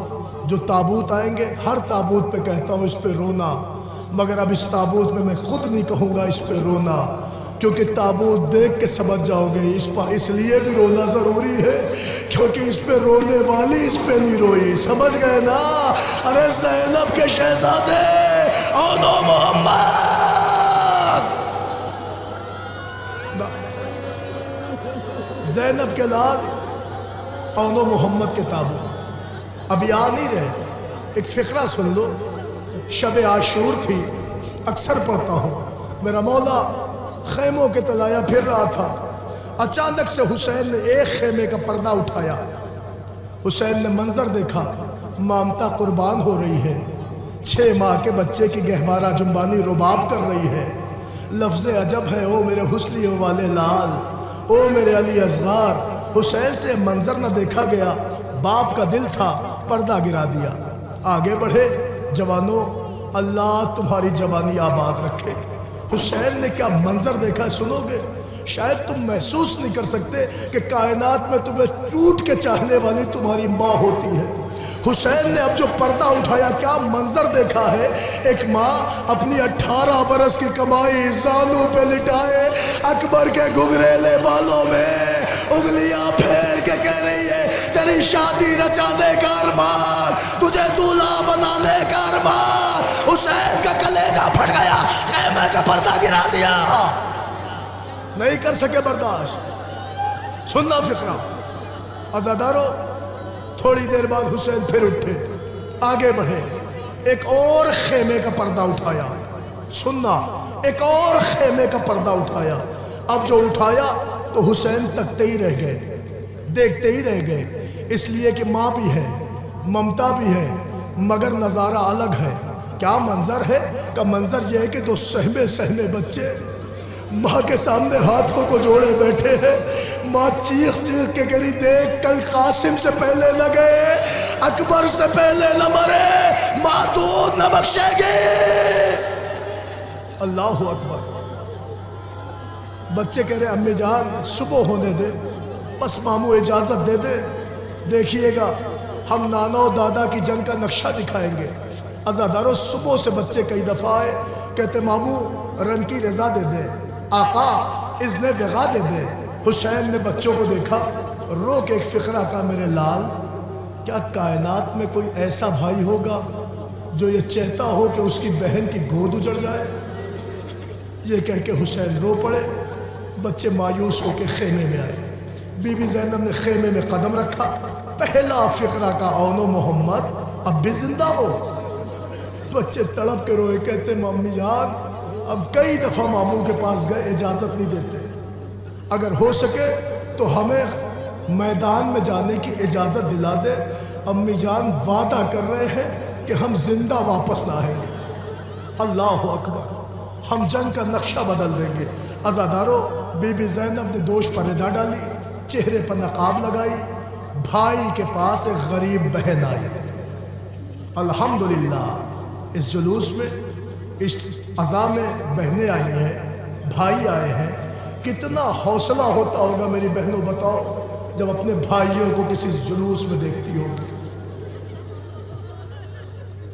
جو تابوت آئیں گے ہر تابوت پہ کہتا ہوں اس پہ رونا، مگر اب اس تابوت میں خود نہیں کہوں گا اس پہ رونا، کیونکہ تابوت دیکھ کے سمجھ جاؤ گے اس لیے بھی رونا ضروری ہے کیونکہ اس پہ رونے والی اس پہ نہیں روئی، سمجھ گئے نا؟ ارے زینب کے شہزادے اونو محمد، زینب کے لال اونو محمد کے تابوت ابھی آ نہیں رہے۔ ایک فقرہ سن لو، شب عاشور تھی، اکثر پڑھتا ہوں، میرا مولا خیموں کے تلایا پھر رہا تھا، اچانک سے حسین نے ایک خیمے کا پردہ اٹھایا، حسین نے منظر دیکھا، مامتا قربان ہو رہی ہے، 6 ماہ کے بچے کی گہوارہ جنبانی رباب کر رہی ہے، لفظ عجب ہے او میرے حسنیوں والے لال، او میرے علی اصغر۔ حسین سے منظر نہ دیکھا گیا، باپ کا دل تھا، پردہ گرا دیا، آگے بڑھے۔ جوانوں اللہ تمہاری جوانی آباد رکھے۔ حسین نے کیا منظر دیکھا سنو گے، شاید تم محسوس نہیں کر سکتے کہ کائنات میں تمہیں ٹوٹ کے چاہنے والی تمہاری ماں ہوتی ہے۔ حسین نے اب جو پردہ اٹھایا کیا منظر دیکھا ہے، ایک ماں اپنی 18 برس کی کمائی زانوں پہ لٹائے، اکبر کے گھگریلے بالوں میں انگلیاں پھیر کے کہہ رہی ہے تیری شادی رچانے کا ارمان، تجھے دولہا بنانے کا ارمان۔ حسین کا کلیجہ پھٹ گیا، خیمے کا پردہ گرا دیا، نہیں کر سکے برداشت۔ سننا فقرہ عزادارو، تھوڑی دیر بعد حسین پھر اٹھے، آگے بڑھے، ایک اور خیمے کا پردہ اٹھایا، سننا، ایک اور خیمے کا پردہ اٹھایا۔ اب جو اٹھایا تو حسین تکتے ہی رہ گئے، دیکھتے ہی رہ گئے، اس لیے کہ ماں بھی ہے، ممتا بھی ہے، مگر نظارہ الگ ہے۔ کیا منظر ہے؟ کہ منظر یہ ہے کہ 2 سہمے بچے ماں کے سامنے ہاتھوں کو جوڑے بیٹھے ہیں، ماں چیخ چیخ کے گری، دیکھ کل قاسم سے پہلے نہ گئے، اکبر سے پہلے نہ مرے، ماں دودھ نہ بخشے گی۔ اللہ اکبر۔ بچے کہہ رہے امی جان صبح ہونے دے، بس ماموں اجازت دے دے، دیکھیے گا ہم نانا و دادا کی جنگ کا نقشہ دکھائیں گے۔ عزادارو صبح سے بچے کئی دفعہ آئے، کہتے ماموں رنگ کی رضا دے دے، آقا اذن بغا دے دے۔ حسین نے بچوں کو دیکھا، رو کے ایک فقرہ کا میرے لال، کیا کائنات میں کوئی ایسا بھائی ہوگا جو یہ چاہتا ہو کہ اس کی بہن کی گود اجڑ جائے؟ یہ کہہ کے حسین رو پڑے، بچے مایوس ہو کے خیمے میں آئے، بی بی زینب نے خیمے میں قدم رکھا، پہلا فقرہ کا اونو محمد اب بھی زندہ ہو۔ بچے تڑپ کے روئے، کہتے مامی جان اب کئی دفعہ ماموں کے پاس گئے، اجازت نہیں دیتے، اگر ہو سکے تو ہمیں میدان میں جانے کی اجازت دلا دے، امی جان وعدہ کر رہے ہیں کہ ہم زندہ واپس نہ آئیں گے۔ اللہ اکبر، ہم جنگ کا نقشہ بدل دیں گے۔ عزادارو بی بی زینب نے دوش پر ردا ڈالی، چہرے پر نقاب لگائی، بھائی کے پاس ایک غریب بہن آئی۔ الحمدللہ اس جلوس میں، اس عزا میں بہنیں آئی ہیں، بھائی آئے ہیں، کتنا حوصلہ ہوتا ہوگا میری بہنوں بتاؤ جب اپنے بھائیوں کو کسی جلوس میں دیکھتی ہوگی،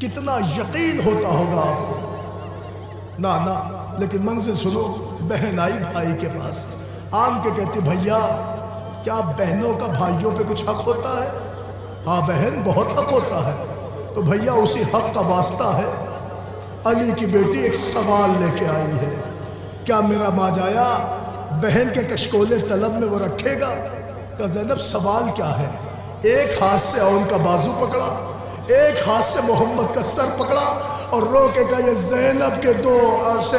کتنا یقین ہوتا ہوگا آپ کو۔ نہ لیکن منزل سنو، بہن آئی بھائی کے پاس، آن کے کہتی بھیا کیا بہنوں کا بھائیوں پہ کچھ حق ہوتا ہے؟ ہاں بہن بہت حق ہوتا ہے۔ تو بھیا اسی حق کا واسطہ ہے، علی کی بیٹی ایک سوال لے کے آئی ہے، کیا میرا ماجایا بہن کے کشکولے طلب میں وہ رکھے گا؟ کہ زینب سوال کیا ہے؟ ایک ہاتھ سے ان کا بازو پکڑا، ایک ہاتھ سے محمد کا سر پکڑا اور رو کے کہا یہ زینب کے 2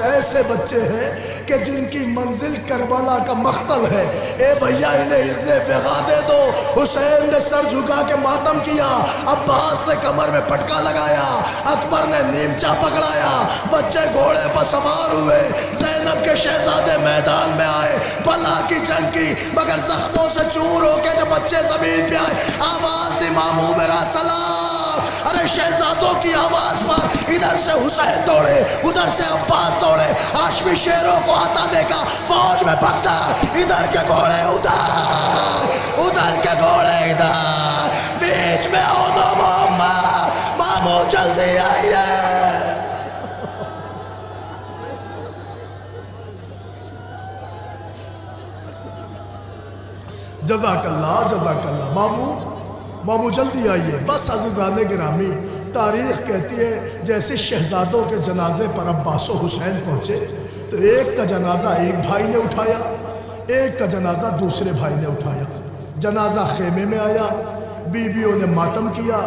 ایسے بچے ہیں کہ جن کی منزل کربلا کا مقتل ہے، اے بھیا انہیں اذن بغا دے دو۔ حسین نے سر جھکا کے ماتم کیا، عباس نے کمر میں پٹکا لگایا، اکبر نے نیمچا پکڑایا، بچے گھوڑے پر سوار ہوئے، زینب کے شہزادے میدان میں آئے، بلا کی جنگ کی، مگر زخموں سے چور ہو کے جب بچے زمین پہ آئے، آواز دی ماموں میرا سلام۔ ارے شہزادوں کی آواز پر ادھر سے حسین دوڑے، ادھر سے عباس دوڑے، ہاشمی شیروں کو آتا دیکھا فوج میں بھگتا، ادھر کے گھوڑے ادھر، ادھر کے گھوڑے ادھر، بیچ میں اونو جزاک اللہ مامو جلدی آئیے. بس عزیزان گرامی، تاریخ کہتی ہے جیسے شہزادوں کے جنازے پر عباس و حسین پہنچے تو ایک کا جنازہ ایک بھائی نے اٹھایا، ایک کا جنازہ دوسرے بھائی نے اٹھایا. جنازہ خیمے میں آیا، بیویوں نے ماتم کیا.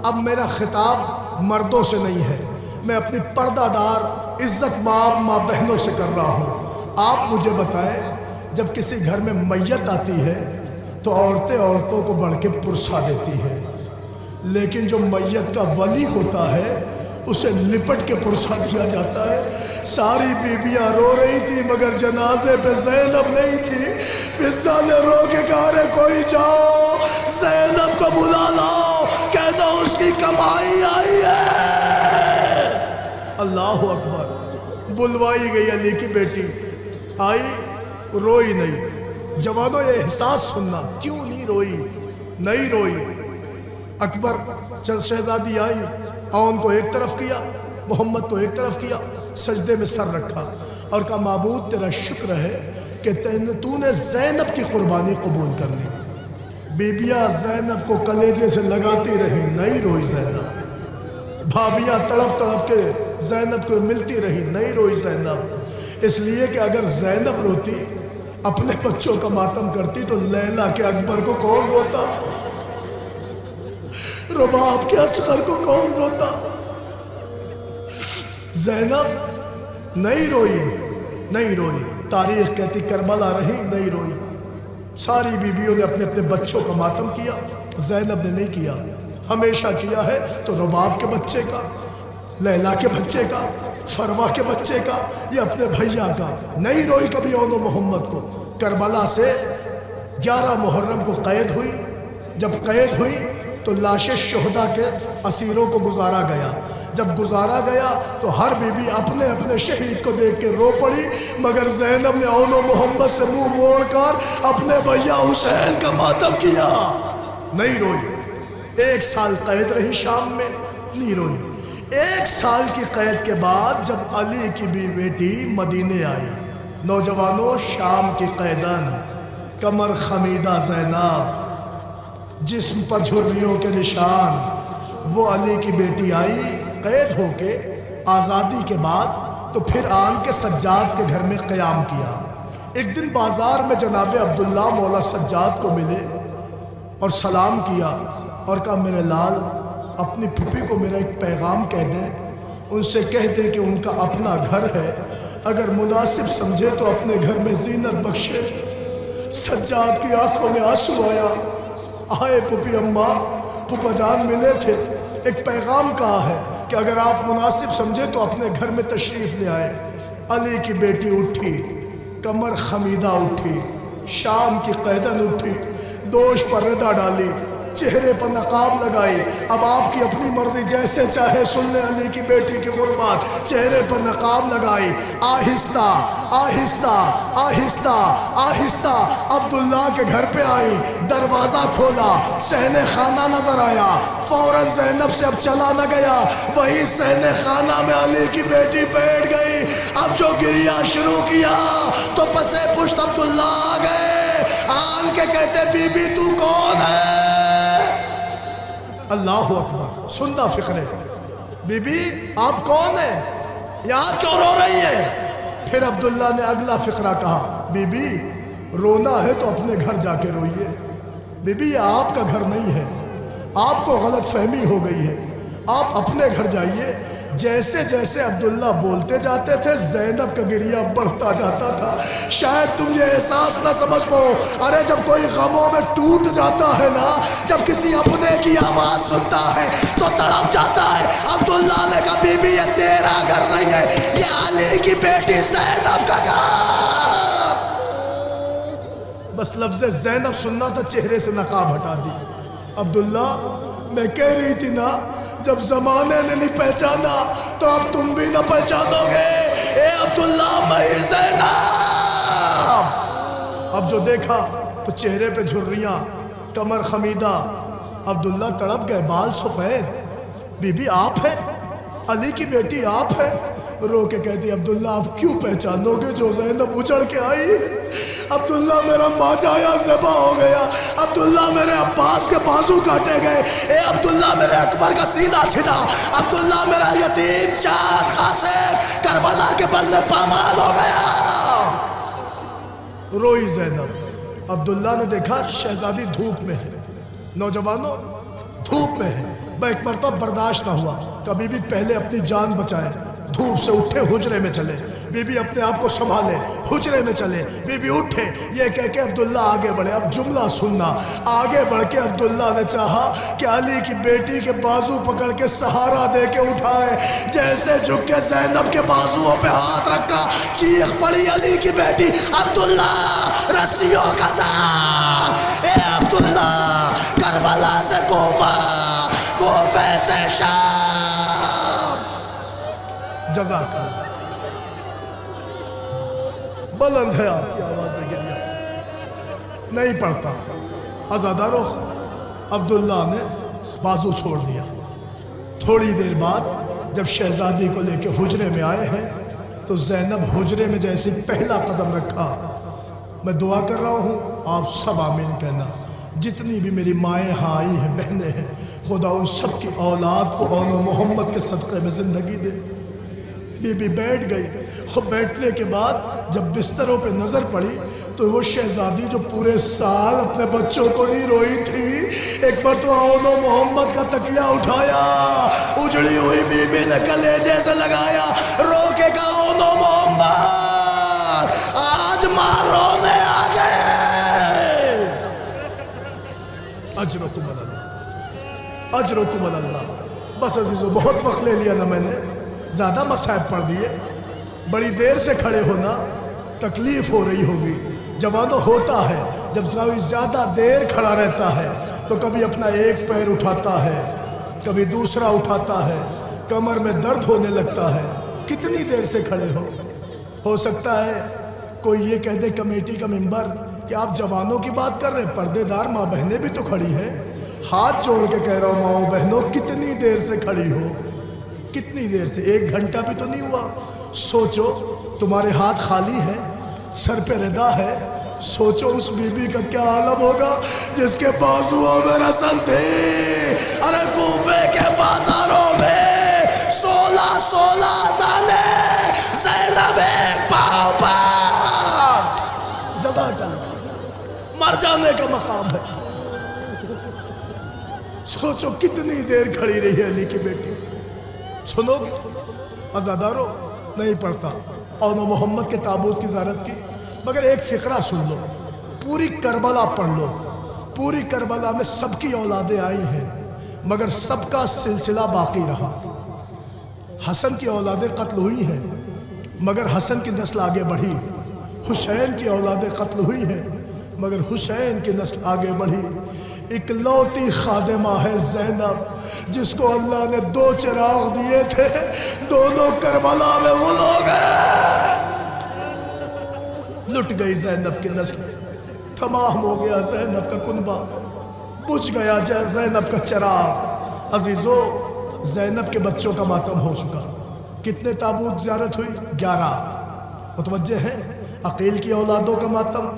اب میرا خطاب مردوں سے نہیں ہے، میں اپنی پردہ دار عزت ماں بہنوں سے کر رہا ہوں. آپ مجھے بتائیں، جب کسی گھر میں میت آتی ہے تو عورتوں کو بڑھ کے پرسا دیتی ہے، لیکن جو میت کا ولی ہوتا ہے اسے لپٹ کے پرسا دیا جاتا ہے. ساری بیویاں رو رہی تھی مگر جنازے پہ زینب نہیں تھی. فضہ نے رو کے کہا رے کوئی جاؤ زینب کو بلا لاؤ، کہہ دو اس کی کمائی آئی ہے. اللہ اکبر. بلوائی گئی علی کی بیٹی، آئی، روئی نہیں. جوانوں یہ احساس سننا، کیوں نہیں روئی؟ نہیں روئی. اکبر چند شہزادی آئی، اون کو ایک طرف کیا، محمد کو ایک طرف کیا، سجدے میں سر رکھا اور کہا معبود تیرا شکر ہے کہ تو نے زینب کی قربانی قبول کر لی. بیبیاں زینب کو کلیجے سے لگاتی رہی، نہیں روئی زینب. بھابیاں تڑپ تڑپ کے زینب کو ملتی رہی، نہیں روئی زینب. اس لیے کہ اگر زینب روتی، اپنے بچوں کا ماتم کرتی تو لیلا کے اکبر کو کون روتا؟ رباب کے اصغر کو کون روتا؟ زینب نہیں روئی. تاریخ کہتی کربلا رہی، نہیں روئی. ساری بیویوں نے اپنے اپنے بچوں کا ماتم کیا، زینب نے نہیں کیا. ہمیشہ کیا ہے تو رباب کے بچے کا، لیلا کے بچے کا، فروا کے بچے کا یا اپنے بھیا کا. نہیں روئی کبھی اون و محمد کو. کربلا سے 11 محرم کو قید ہوئی. جب قید ہوئی تو لاشیں شہداء کے اسیروں کو گزارا گیا. جب گزارا گیا تو ہر بیوی اپنے اپنے شہید کو دیکھ کے رو پڑی، مگر زینب نے اون و محمد سے منہ موڑ کر اپنے بھیا حسین کا ماتم کیا. نہیں روئی. 1 سال قید رہی شام میں، نہیں روئی. 1 سال کی قید کے بعد جب علی کی بیٹی مدینے آئی، نوجوانوں شام کی قیدن، کمر خمیدہ زینب، جسم پر جھریوں کے نشان، وہ علی کی بیٹی آئی قید ہو کے آزادی کے بعد تو پھر آن کے سجاد کے گھر میں قیام کیا. ایک دن بازار میں جناب عبداللہ مولا سجاد کو ملے اور سلام کیا اور کہا میرے لال اپنی پھوپھی کو میرا ایک پیغام کہہ دیں، ان سے کہہ دیں کہ ان کا اپنا گھر ہے، اگر مناسب سمجھے تو اپنے گھر میں زینت بخشے. سجاد کی آنکھوں میں آنسو آیا. آئے پھوپھی اماں، پھوپھا جان ملے تھے، ایک پیغام کہا ہے کہ اگر آپ مناسب سمجھے تو اپنے گھر میں تشریف لے آئے. علی کی بیٹی اٹھی، کمر خمیدہ اٹھی، شام کی قیدن اٹھی، دوش پر ردا ڈالی، چہرے پر نقاب لگائی. اب آپ کی اپنی مرضی، جیسے چاہے سن لے علی کی بیٹی کی غربات. چہرے پر نقاب لگائی، آہستہ آہستہ آہستہ آہستہ عبداللہ کے گھر پہ آئی. دروازہ کھولا، صحن خانہ نظر آیا. فوراً زینب سے اب چلا نہ گیا، وہی صحن خانہ میں علی کی بیٹی بیٹھ گئی. اب جو گریہ شروع کیا تو پسے پشت عبداللہ آ گئے. آن کے کہتے بی بی تو کون ہے؟ اللہ اکبر. سننا فکرے، بی بی آپ کون ہیں؟ یہاں کیوں رو رہی ہیں؟ پھر عبداللہ نے اگلا فقرہ کہا، بی بی رونا ہے تو اپنے گھر جا کے روئیے. بی بی یہ آپ کا گھر نہیں ہے، آپ کو غلط فہمی ہو گئی ہے، آپ اپنے گھر جائیے. جیسے جیسے عبداللہ بولتے جاتے تھے زینب کا گریہ بڑھتا جاتا تھا. شاید تم یہ احساس نہ سمجھ پاؤ، ارے جب کوئی غموں میں ٹوٹ جاتا ہے نا، جب کسی اپنے کی آواز سنتا ہے تو تڑپ جاتا ہے. عبداللہ نے کہا بی بی یہ تیرا گھر نہیں ہے، یہ علی کی بیٹی زینب کا گھر. بس لفظ زینب سننا تھا، چہرے سے نقاب ہٹا دی. عبداللہ میں کہہ رہی تھی نا، جب زمانے نے نہیں پہچانا تو اب تم بھی نہ پہچانو گے. اے عبداللہ میں زینب. اب جو دیکھا تو چہرے پہ جھریاں، کمر خمیدہ. عبداللہ تڑپ گئے، بال سفید. بی بی آپ ہیں، علی کی بیٹی آپ ہیں. رو کے کہتی عبداللہ آپ کیوں پہچانو گے جو زینب اجڑ کے آئی؟ عبداللہ میرا ماجایا ذبح ہو گیا، عبداللہ میرے عباس کے بازو کاٹے گئے، اے عبداللہ میرے اکبر کا سینہ چھنا، عبداللہ میرا یتیم چاند قاسم کربلا کے بل میں پامال ہو گیا۔ روئی زینب۔ عبداللہ نے دیکھا شہزادی دھوپ میں ہے، نوجوانوں دھوپ میں ہے، ایک مرتبہ برداشت نہ ہوا، کبھی بھی پہلے اپنی جان بچائے، دھوپ سے اٹھے حجرے میں چلے، بی بی اپنے آپ کو سنبھالے، حجرے میں چلے، بی بی اٹھے، یہ کہہ کے عبداللہ آگے بڑھے۔ اب جملہ سننا، آگے بڑھ کے عبداللہ نے چاہا کہ علی کی بیٹی کے بازو پکڑ کے سہارا دے کے اٹھائے، جیسے جھک کے زینب کے بازوؤں پہ ہاتھ رکھا، چیخ پڑی علی کی بیٹی عبداللہ رسیوں کا زار، اے عبداللہ کربلا سے کوفہ، کوفے سے شام۔ جزاک اللہ۔ بلند ہے آپ کی آوازیں گریا، نہیں پڑھتا۔ عزادارو، عبداللہ نے بازو چھوڑ دیا۔ تھوڑی دیر بعد جب شہزادی کو لے کے حجرے میں آئے ہیں تو زینب حجرے میں جیسے پہلا قدم رکھا، میں دعا کر رہا ہوں آپ سب آمین کہنا، جتنی بھی میری مائیں ہاں آئی ہیں، بہنیں ہیں، خدا ان سب کی اولاد کو اون و محمد کے صدقے میں زندگی دے۔ بی بی بیٹھ گئی، اور بیٹھنے کے بعد جب بستروں پہ نظر پڑی تو وہ شہزادی جو پورے سال اپنے بچوں کو نہیں روئی تھی، ایک بار تو اون و محمد کا تکیہ اٹھایا، اجڑی ہوئی بی بی نے کلیجے سے لگایا، رو کے کہا اون و محمد آج ماں رونے آ گئے۔ اجرکم اللہ، اجرکم اللہ۔ بس عزیزو بہت وقت لے لیا نا میں نے، زیادہ مصائب پڑھ دیے، بڑی دیر سے کھڑے ہونا تکلیف ہو رہی ہوگی۔ جوانوں ہوتا ہے جب زیادہ دیر کھڑا رہتا ہے تو کبھی اپنا ایک پیر اٹھاتا ہے، کبھی دوسرا اٹھاتا ہے، کمر میں درد ہونے لگتا ہے۔ کتنی دیر سے کھڑے ہو سکتا ہے کوئی یہ کہہ دے کمیٹی کا ممبر کہ آپ جوانوں کی بات کر رہے ہیں، پردے دار ماں بہنیں بھی تو کھڑی ہیں۔ ہاتھ جوڑ کے کہہ رہا ہوں ماں بہنوں، کتنی دیر سے کھڑی ہو؟ کتنی دیر سے؟ 1 گھنٹہ بھی تو نہیں ہوا۔ سوچو تمہارے ہاتھ خالی ہیں، سر پہ ردا ہے، سوچو اس بی بی کا کیا عالم ہوگا جس کے بازوؤں میں رسن تھی۔ ارے کوفے کے بازاروں میں 16 زانے، زینب ایک پاؤں پر۔ جزاک اللہ۔ مر جانے کا مقام ہے۔ سوچو کتنی دیر کھڑی رہی ہے علی کی بیٹی۔ سنو گے عزادارو؟ نہیں پڑھتا۔ اون و محمد کے تابوت کی زیارت کی، مگر ایک فقرہ سن لو، پوری کربلا پڑھ لو۔ پوری کربلا میں سب کی اولادیں آئی ہیں مگر سب کا سلسلہ باقی رہا۔ حسن کی اولادیں قتل ہوئی ہیں مگر حسن کی نسل آگے بڑھی، حسین کی اولادیں قتل ہوئی ہیں مگر حسین کی نسل آگے بڑھی۔ اکلوتی خادمہ ہے زینب جس کو اللہ نے 2 چراغ دیے تھے، دونوں کربلا میں غل ہو گئے۔ لٹ گئی زینب کی نسل، تمام ہو گیا زینب کا کنبہ، بجھ گیا زینب کا چراغ۔ عزیزو زینب کے بچوں کا ماتم ہو چکا۔ کتنے تابوت زیارت ہوئی؟ 11۔ متوجہ ہیں؟ عقیل کی اولادوں کا ماتم،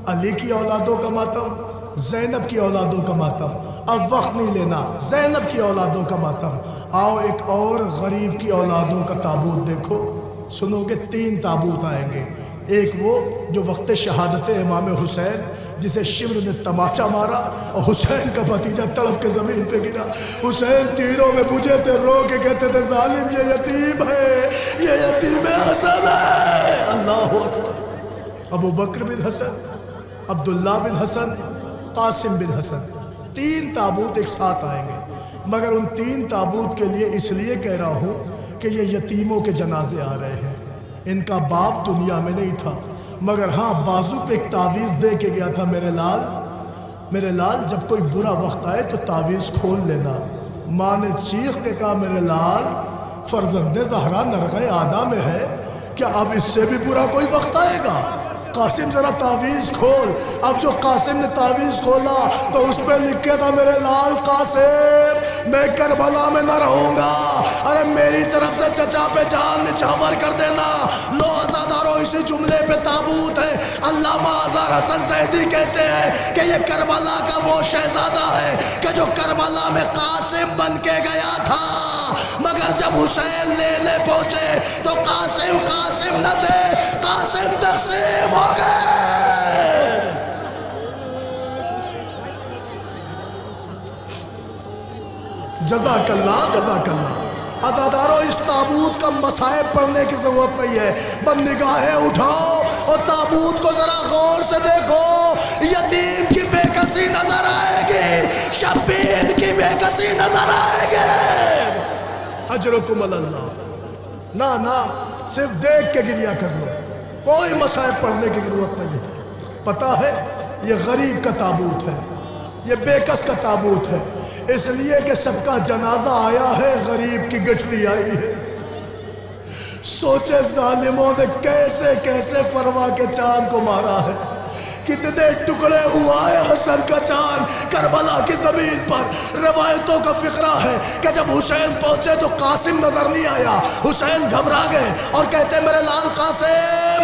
علی کی اولادوں کا ماتم، زینب کی اولادوں کا ماتم۔ اب وقت نہیں لینا، زینب کی اولادوں کا ماتم۔ آؤ ایک اور غریب کی اولادوں کا تابوت دیکھو، سنو گے 3 تابوت آئیں گے۔ ایک وہ جو وقت شہادت امام حسین جسے شمر نے تماچا مارا اور حسین کا بھتیجا تڑپ کے زمین پہ گرا، حسین تیروں میں بجھے تھے، رو کے کہتے تھے ظالم یہ یتیم ہے، یہ یتیم حسن ہے۔ اللہ اکبر۔ ابو بکر بن حسن، عبداللہ بن حسن، قاسم بن حسن، 3 تابوت ایک ساتھ آئیں گے۔ مگر ان 3 تابوت کے لیے اس لیے کہہ رہا ہوں کہ یہ یتیموں کے جنازے آ رہے ہیں۔ ان کا باپ دنیا میں نہیں تھا مگر ہاں بازو پہ ایک تعویذ دے کے گیا تھا، میرے لال جب کوئی برا وقت آئے تو تعویذ کھول لینا۔ ماں نے چیخ کے کہا میرے لال فرزند زہرا نرغہ آدھا میں ہے، کیا اب اس سے بھی برا کوئی وقت آئے گا؟ قاسم ذرا تعویذ کھول۔ اب جو قاسم نے تعویذ کھولا تو اس پہ لکھے تھا میرے لال قاسم میں کربلا میں نہ رہوں گا۔ ارے میری طرف سے چچا پہ جان نچھاور کر دینا۔ لو عزادارو اسی جملے پہ تابوت ہے۔ علامہ اظہر حسن زیدی کہتے ہیں کہ یہ کربلا کا وہ شہزادہ ہے کہ جو کربلا میں قاسم بن کے گیا تھا، مگر جب حسین لینے پہنچے تو قاسم نہ تھے، قاسم تقسیم ہو گئے۔ جزاک اللہ، جزاک اللہ۔ عزادارو اس تابوت کا مصائب پڑھنے کی ضرورت نہیں ہے، بس نگاہیں اٹھاؤ اور تابوت کو ذرا غور سے دیکھو۔ یتیم کی بے کسی نظر آئے گی، شبیر کی بے کسی نظر آئے گی۔ اجرکم اللہ۔ نہ صرف دیکھ کے گریہ کر لو، کوئی مصائب پڑھنے کی ضرورت نہیں ہے۔ پتہ ہے یہ غریب کا تابوت ہے، یہ بے کس کا تابوت ہے، اس لیے کہ سب کا جنازہ آیا ہے، غریب کی گٹھری آئی ہے۔ سوچے ظالموں نے کیسے کیسے فروا کے چاند کو مارا ہے، کتنے ٹکڑے ہوا ہے حسن کا چاند کربلا کی زمین پر۔ روایتوں کا فقرہ ہے کہ جب حسین پہنچے تو قاسم نظر نہیں آیا، حسین گھبرا گئے اور کہتے میرے لال قاسم،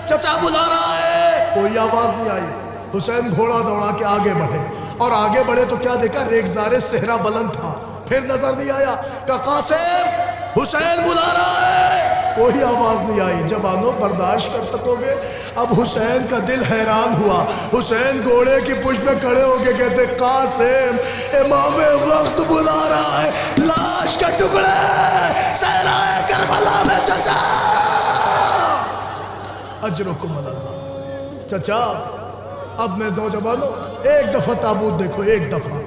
چچا بلا رہا ہے، کوئی آواز نہیں آئی۔ حسین گھوڑا دوڑا کے آگے بڑھے اور آگے بڑھے تو کیا دیکھا، ریگزار صحرا بلند تھا، پھر نظر نہیں آیا، کہ قاسم حسین بلا رہا ہے، کوئی آواز نہیں آئی۔ جوانوں برداشت کر سکو گے؟ اب حسین کا دل حیران ہوا، حسین گھوڑے کی پشت پہ کھڑے ہو کے کہتے قاسم امام وقت بلا رہا ہے، لاش کے ٹکڑے صحرا کربلا میں چچا۔ اجرکم اللہ۔ چچا اب میں نوجوانوں ایک دفعہ تابوت دیکھو، ایک دفعہ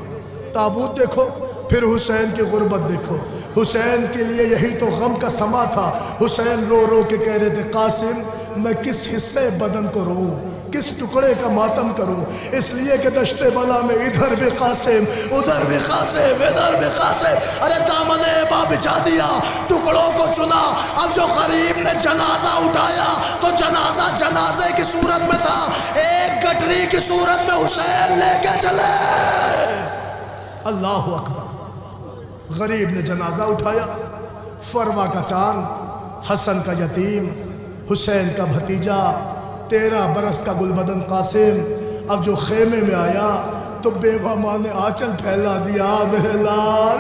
تابوت دیکھو، پھر حسین کی غربت دیکھو۔ حسین کے لیے یہی تو غم کا سما تھا۔ حسین رو رو کے کہہ رہے تھے قاسم میں کس حصے بدن کو روں، کس ٹکڑے کا ماتم کروں، اس لیے کہ دشت بلا میں ادھر بھی قاسم، ادھر بھی قاسم، ادھر بھی قاسم۔ ارے دامن ابا بچھا دیا، ٹکڑوں کو چنا۔ اب جو غریب نے جنازہ اٹھایا تو جنازہ جنازے کی صورت میں تھا، ایک گٹری کی صورت میں حسین لے کے چلے۔ اللہ اکبر۔ غریب نے جنازہ اٹھایا، فروا کا چاند، حسن کا یتیم، حسین کا بھتیجا، 13 برس کا گلبدن قاسم اب جو خیمے میں آیا تو بیوہ ماں نے آنچل پھیلا دیا، میرے لال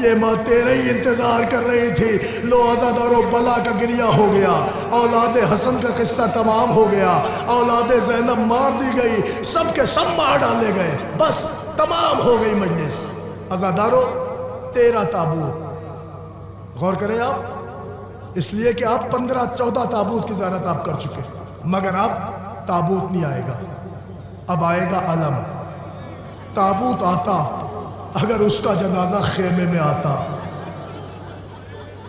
یہ ماں تیرے ہی انتظار کر رہی تھی۔ لو عزادارو بلا کا گریہ ہو گیا، اولاد حسن کا قصہ تمام ہو گیا، اولاد زینب مار دی گئی، سب کے سب مار ڈالے گئے، بس تمام ہو گئی مجلس۔ عزادارو 13 تابوت، غور کریں آپ، اس لیے کہ آپ 15-14 تابوت کی زیارت آپ کر چکے، مگر اب تابوت نہیں آئے گا، اب آئے گا علم۔ تابوت آتا اگر اس کا جنازہ خیمے میں آتا،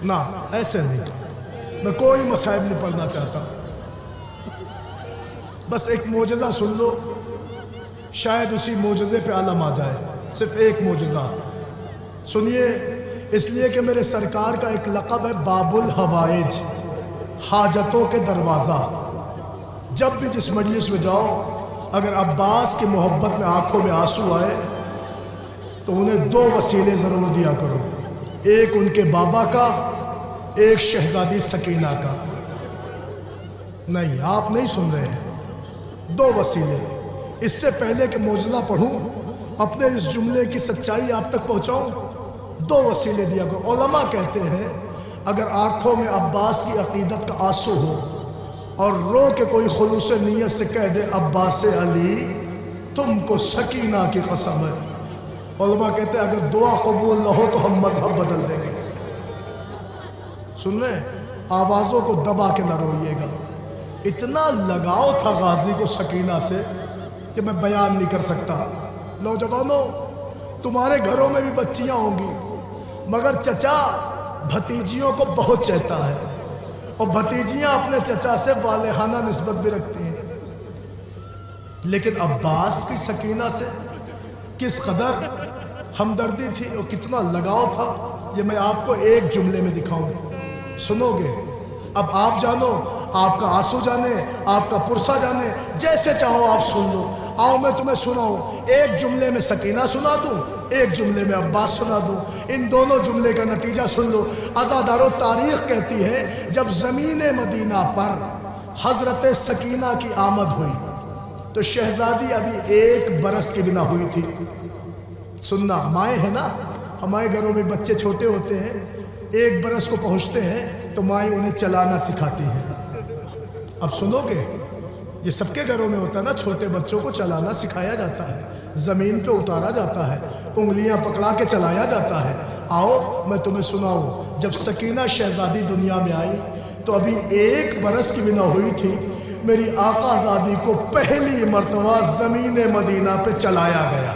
نہ ایسے نہیں۔ میں کوئی مصائب نہیں پڑھنا چاہتا، بس ایک معجزہ سن لو، شاید اسی معجزے پہ علم آ جائے، صرف ایک معجزہ سنیے، اس لیے کہ میرے سرکار کا ایک لقب ہے باب الحوائج، حاجتوں کے دروازہ۔ جب بھی جس مجلس میں جاؤ، اگر عباس کی محبت میں آنکھوں میں آنسو آئے تو انہیں 2 وسیلے ضرور دیا کرو، ایک ان کے بابا کا، ایک شہزادی سکینہ کا۔ نہیں آپ نہیں سن رہے ہیں، 2 وسیلے۔ اس سے پہلے کہ معجزہ پڑھوں، اپنے اس جملے کی سچائی آپ تک پہنچاؤں، 2 وسیلے دیا کرو۔ علماء کہتے ہیں اگر آنکھوں میں عباس کی عقیدت کا آنسو ہو اور رو کے کوئی خلوص نیت سے کہہ دے عباس علی تم کو سکینہ کی قسم ہے، علماء کہتے ہیں اگر دعا قبول نہ ہو تو ہم مذہب بدل دیں گے۔ سن رہے ہیں؟ آوازوں کو دبا کے نہ روئیے گا، اتنا لگاؤ تھا غازی کو سکینہ سے کہ میں بیان نہیں کر سکتا۔ نوجوانوں تمہارے گھروں میں بھی بچیاں ہوں گی، مگر چچا بھتیجیوں کو بہت چاہتا ہے، اور بھتیجیاں اپنے چچا سے والہانہ نسبت بھی رکھتی ہیں، لیکن عباس کی سکینہ سے کس قدر ہمدردی تھی اور کتنا لگاؤ تھا، یہ میں آپ کو ایک جملے میں دکھاؤں، سنو گے؟ اب آپ جانو، آپ کا آنسو جانے، آپ کا پرسہ جانے، جیسے چاہو آپ سن لو۔ آؤ میں تمہیں سناؤں، ایک جملے میں سکینہ سنا دوں، ایک جملے میں عباس سنا دوں، ان دونوں جملے کا نتیجہ سن لو۔ عزادارو، تاریخ کہتی ہے جب زمین مدینہ پر حضرت سکینہ کی آمد ہوئی تو شہزادی ابھی 1 برس کی بنا ہوئی تھی۔ سننا، مائیں ہیں نا، ہمارے گھروں میں بچے چھوٹے ہوتے ہیں، 1 برس کو پہنچتے ہیں تو مائیں انہیں چلانا سکھاتی ہیں۔ اب سنو گے، یہ سب کے گھروں میں ہوتا ہے نا، چھوٹے بچوں کو چلانا سکھایا جاتا ہے، زمین پہ اتارا جاتا ہے، انگلیاں پکڑا کے چلایا جاتا ہے۔ آؤ میں تمہیں سناؤں، جب سکینہ شہزادی دنیا میں آئی تو ابھی 1 برس کی بنا ہوئی تھی۔ میری آقا زادی کو پہلی مرتبہ زمین مدینہ پہ چلایا گیا۔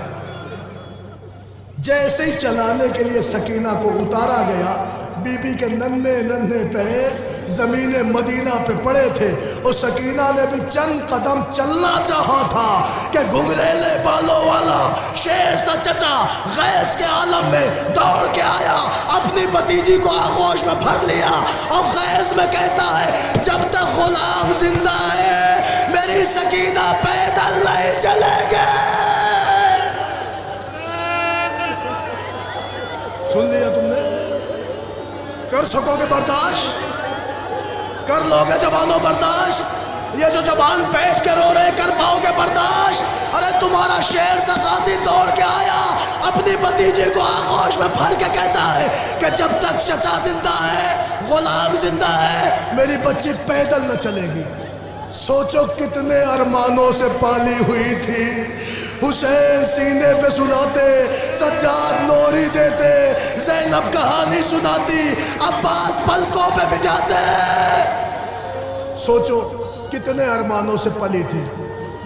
جیسے ہی چلانے کے لیے سکینہ کو اتارا گیا، بی بی کے ننھے ننھے پیر زمین مدینہ پہ پڑے تھے، اور سکینہ نے بھی چند قدم چلنا چاہا تھا کہ گھنگریلے بالوں والا شیر سا چچا غیظ کے عالم میں دوڑ کے آیا، اپنی بھتیجی کو آغوش میں بھر لیا اور غیظ میں کہتا ہے، جب تک غلام زندہ ہے میری سکینہ پیدل نہیں چلے گے۔ سن لیا تم نے؟ کر سکو گے برداشت؟ کر لو گے جوانوں برداشت؟ یہ جو جوان بیٹھ کے رو رہے، کر پاؤ گے برداشت؟ ارے تمہارا شیر سا غازی دوڑ کے آیا، اپنی بھتیجی کو آغوش میں بھر کے کہتا ہے کہ جب تک چچا زندہ ہے، غلام زندہ ہے، میری بچی پیدل نہ چلے گی۔ سوچو کتنے ارمانوں سے پالی ہوئی تھی۔ حسین سینے پہ سلاتے، سجاد لوری دیتے، زینب کہانی سناتی، عباس پلکوں پہ بٹھاتے۔ سوچو کتنے ارمانوں سے پلی تھی،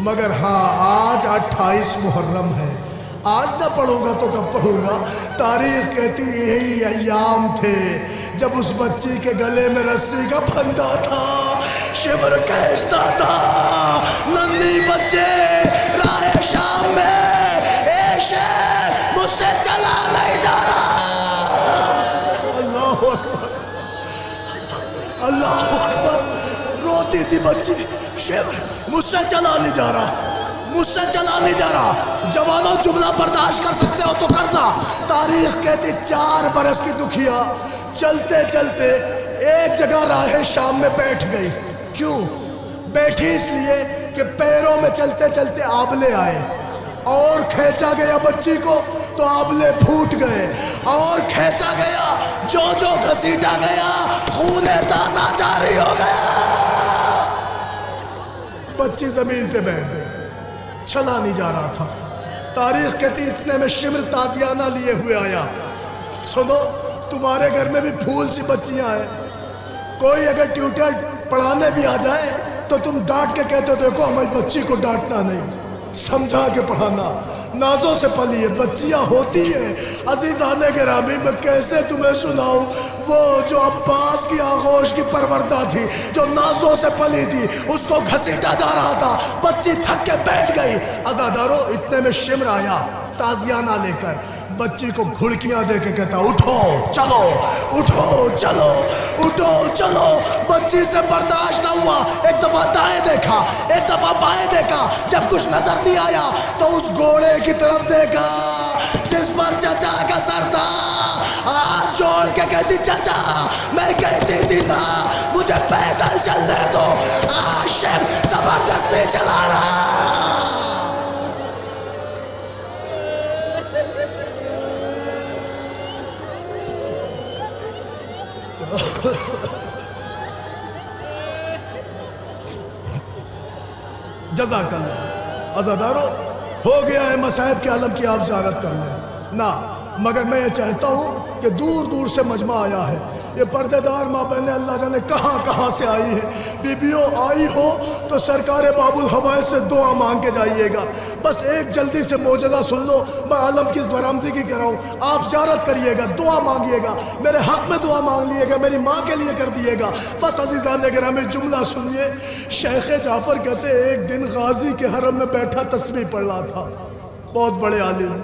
مگر ہاں آج 28 محرم ہے، آج نہ پڑھوں گا تو کب پڑھوں گا؟ تاریخ کہتی یہی ایام تھے جب اس بچی کے گلے میں رسی کا پھندا تھا، شمر کھینچتا تھا، ننھی بچے راہ شام میں، اے شیر مجھ سے چلا نہیں جا رہا۔ اللہ اکبر، اللہ اکبر، روتی تھی بچی، شیر مجھ سے چلا نہیں جا رہا، مجھ سے چلا نہیں جا رہا۔ جوانوں جملہ برداشت کر سکتے ہو تو کرنا۔ تاریخ کہتی 4 برس کی دکھیا چلتے چلتے ایک جگہ راہ شام میں بیٹھ گئی۔ کیوں بیٹھی؟ اس لیے کہ پیروں میں چلتے چلتے آبلے آئے، اور کھینچا گیا بچی کو تو آبلے پھوٹ گئے، اور کھینچا گیا، جو جو گھسیٹا گیا خون تازہ جاری ہو گیا۔ بچی زمین پہ بیٹھ گئی، چلا نہیں جا رہا تھا۔ تاریخ کہتی اتنے میں شمر تازیانہ لیے ہوئے آیا۔ سنو، تمہارے گھر میں بھی پھول سی بچیاں ہیں، کوئی اگر ٹیوٹر پڑھانے بھی آ جائے تو تم ڈانٹ کے کہتے ہو دیکھو ہماری بچی کو ڈانٹنا نہیں، سمجھا کے پڑھانا۔ نازوں سے پلی ہے، بچیاں ہوتی ہیں۔ عزیزان گرامی، میں کیسے تمہیں سناؤں، وہ جو عباس کی آغوش کی پروردہ تھی، جو نازوں سے پلی تھی، اس کو گھسیٹا جا رہا تھا، بچی تھک کے بیٹھ گئی۔ عزادارو، اتنے میں شمر آیا تازیانہ لے کر، بچی کو گھڑکیاں دے کے کہتا اٹھو چلو، اٹھو چلو، اٹھو چلو۔ بچی سے برداشت نہ ہوا، ایک دفعہ دائیں دیکھا، ایک دفعہ بائیں دیکھا، جب کچھ نظر نہیں آیا تو اس گھوڑے کی طرف دیکھا جس پر چچا کا سر تھا، ہاتھ جوڑ کے کہتی چچا میں کہتی تھی نا مجھے پیدل چلنے دو، عاشق زبردستی چلا رہا۔ جزاک اللہ۔ عزادارو، ہو گیا ہے مصائب کے عالم کی آپ زیارت کر لیں نا، مگر میں یہ چاہتا ہوں کہ دور دور سے مجمع آیا ہے، یہ پردے دار ماں بہنیں اللہ جانے کہاں کہاں سے آئی ہیں۔ بیویوں آئی ہو تو سرکار باب الحوائج سے دعا مانگ کے جائیے گا۔ بس ایک جلدی سے معجزہ سن لو، میں عالم کی برآمدگی کر رہا ہوں، آپ زیارت کریے گا، دعا مانگیے گا، میرے حق میں دعا مانگ لیے گا، میری ماں کے لیے کر دیے گا۔ بس عزیزان گرامی جملہ سنیے، شیخ جعفر کہتے ایک دن غازی کے حرم میں بیٹھا تسبیح پڑھ رہا تھا، بہت بڑے عالم،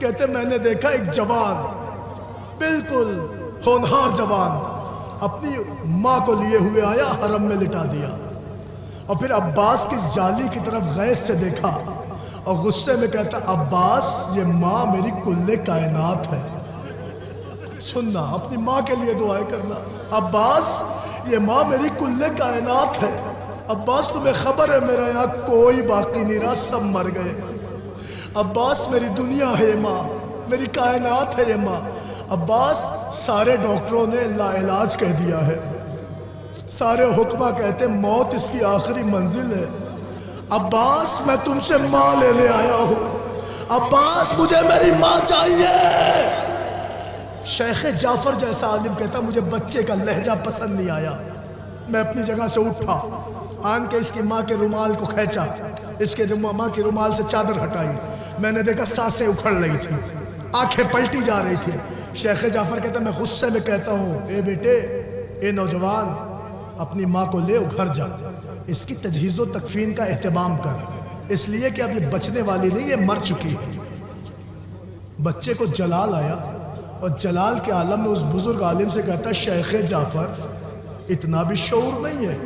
کہتے میں نے دیکھا ایک جوان، بالکل ہونہار جوان، اپنی ماں کو لیے ہوئے آیا، حرم میں لٹا دیا، اور پھر عباس کی جالی کی طرف غیظ سے دیکھا اور غصے میں کہتا عباس یہ ماں میری کل کائنات ہے. سننا، اپنی ماں کے لیے دعائیں کرنا. عباس یہ ماں میری کل کائنات ہے. عباس تمہیں خبر ہے میرا یہاں کوئی باقی نہیں رہا، سب مر گئے. عباس میری دنیا ہے یہ ماں، میری کائنات ہے یہ ماں. عباس سارے ڈاکٹروں نے لا علاج کہہ دیا ہے، سارے حکمہ کہتے موت اس کی آخری منزل ہے. عباس میں تم سے ماں لینے آیا ہوں. عباس مجھے میری ماں چاہیے. شیخ جعفر جیسا عالم کہتا مجھے بچے کا لہجہ پسند نہیں آیا. میں اپنی جگہ سے اٹھا، آن کے اس کی ماں کے رومال کو کھینچا، اس کے ماں کی رومال سے چادر ہٹائی. میں نے دیکھا سانسیں اکھڑ رہی تھی، آنکھیں پلٹی جا رہی تھی. شیخ جعفر کہتا میں غصے میں کہتا ہوں اے بیٹے، اے نوجوان، اپنی ماں کو لے گھر جا، اس کی تجہیز و تکفین کا اہتمام کر، اس لیے کہ اب یہ بچنے والی نہیں، یہ مر چکی ہے. بچے کو جلال آیا اور جلال کے عالم میں اس بزرگ عالم سے کہتا شیخ جعفر اتنا بھی شعور نہیں ہے،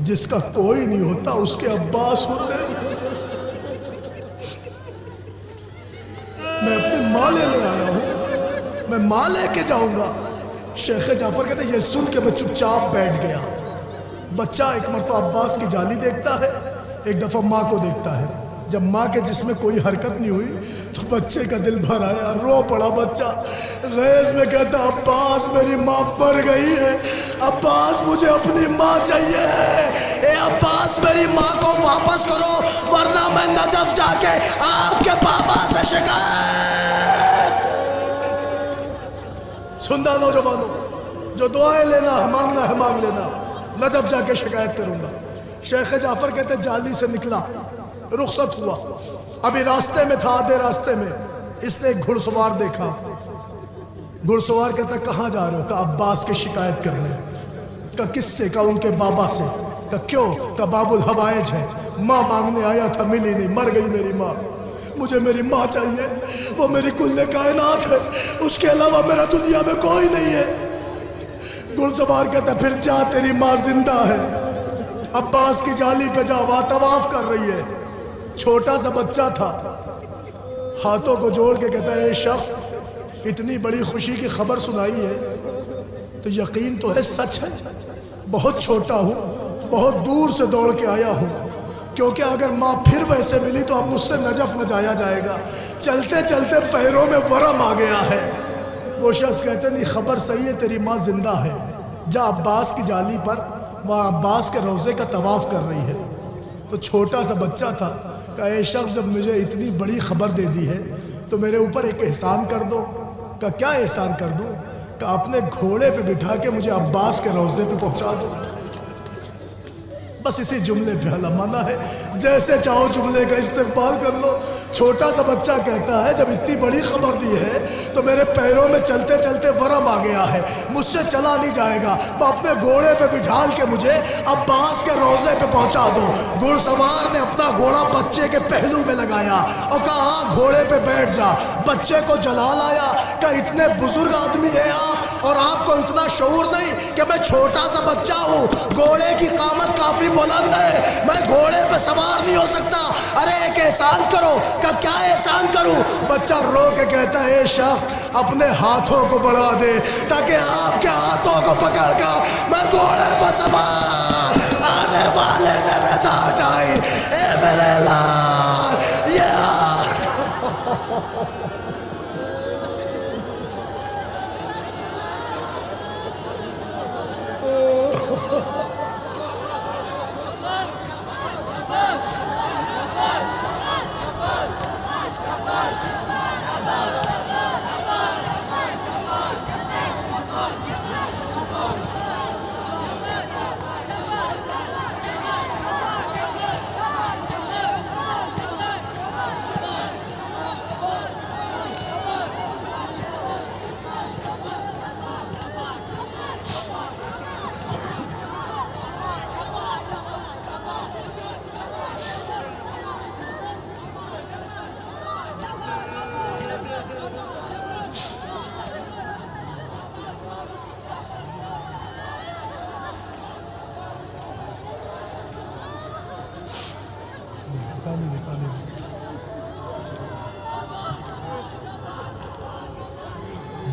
جس کا کوئی نہیں ہوتا اس کے عباس ہوتے. میں اپنی ماں لینے آیا ہوں، میں ماں لے کے جاؤں گا. شیخ جعفر کہتے یہ سن کے میں چپ چاپ بیٹھ گیا. بچہ ایک مرتبہ عباس کی جالی دیکھتا ہے، ایک دفعہ ماں کو دیکھتا ہے. جب ماں کے جسم میں کوئی حرکت نہیں ہوئی تو بچے کا دل بھر آیا، رو پڑا بچہ. غیظ میں کہتا عباس میری ماں مر گئی ہے، عباس مجھے اپنی ماں چاہیے. اے عباس میری ماں کو واپس کرو ورنہ میں نجف جا کے آپ کے پاپا سے شکایت. سننا نوجوانوں، جو دعائیں لینا ہے مانگنا ہے مانگ لینا، نجف جا کے شکایت کروں گا. شیخ جعفر کہتے جالی سے نکلا، رخصت ہوا. ابھی راستے میں تھا، آدھے راستے میں اس نے ایک گھڑ سوار دیکھا. گھڑ سوار کہتا کہاں جا رہے ہو؟ کہا عباس کی شکایت کرنے. کہا کس سے؟ کہا ان کے بابا سے. کہا کیوں؟ کہا باب الحوائج ہے، ماں مانگنے آیا تھا ملی نہیں، مر گئی میری ماں، مجھے میری ماں چاہیے، وہ میری کل کائنات ہے، اس کے علاوہ میرا دنیا میں کوئی نہیں ہے. گھڑ سوار کہتا پھر جا تیری ماں زندہ ہے. عباس کی جالی پہ جا، وہاں طواف کر رہی ہے. چھوٹا سا بچہ تھا، ہاتھوں کو جوڑ کے کہتا ہے اے شخص اتنی بڑی خوشی کی خبر سنائی ہے تو یقین تو ہے سچ ہے. بہت چھوٹا ہوں، بہت دور سے دوڑ کے آیا ہوں، کیونکہ اگر ماں پھر ویسے ملی تو اب مجھ سے نجف نہ جایا جائے گا. چلتے چلتے پیروں میں ورم آ گیا ہے. وہ شخص کہتے نہیں خبر صحیح ہے، تیری ماں زندہ ہے. جا عباس کی جالی پر، وہاں عباس کے روضے کا طواف کر رہی ہے. تو چھوٹا سا بچہ تھا. کہا اے شخص جب مجھے اتنی بڑی خبر دے دی ہے تو میرے اوپر ایک احسان کر دو. کہا کیا احسان کر دوں؟ کہا اپنے گھوڑے پہ بٹھا کے مجھے عباس کے روضے پہ پہنچا دو. بس اسی جملے پہ علمانہ ہے، جیسے چاہو جملے کا استقبال کر لو. چھوٹا سا بچہ کہتا ہے جب اتنی بڑی خبر دی ہے تو میرے پیروں میں چلتے چلتے ورم آ گیا ہے، مجھ سے چلا نہیں جائے گا، تو اپنے گھوڑے پہ بٹھال کے مجھے عباس کے روضے پہ پہنچا دو. گھڑ سوار نے اپنا گھوڑا بچے کے پہلو میں لگایا اور کہا ہاں گھوڑے پہ بیٹھ جا. بچے کو جلال آیا کہ اتنے بزرگ آدمی ہیں آپ اور آپ کو اتنا شعور نہیں کہ میں چھوٹا سا بچہ ہوں، گھوڑے کی قامت کافی بلند ہے، میں گھوڑے پہ سوار نہیں ہو سکتا. ارے ایک احسان کرو. کہ کیا احسان کروں؟ بچہ رو کے کہتا ہے اے شخص اپنے ہاتھوں کو بڑھا دے تاکہ آپ کے ہاتھوں کو پکڑ کر میں گھوڑے پہ سوار آنے والے نے ردا ہٹائی. اے میرے لال یہ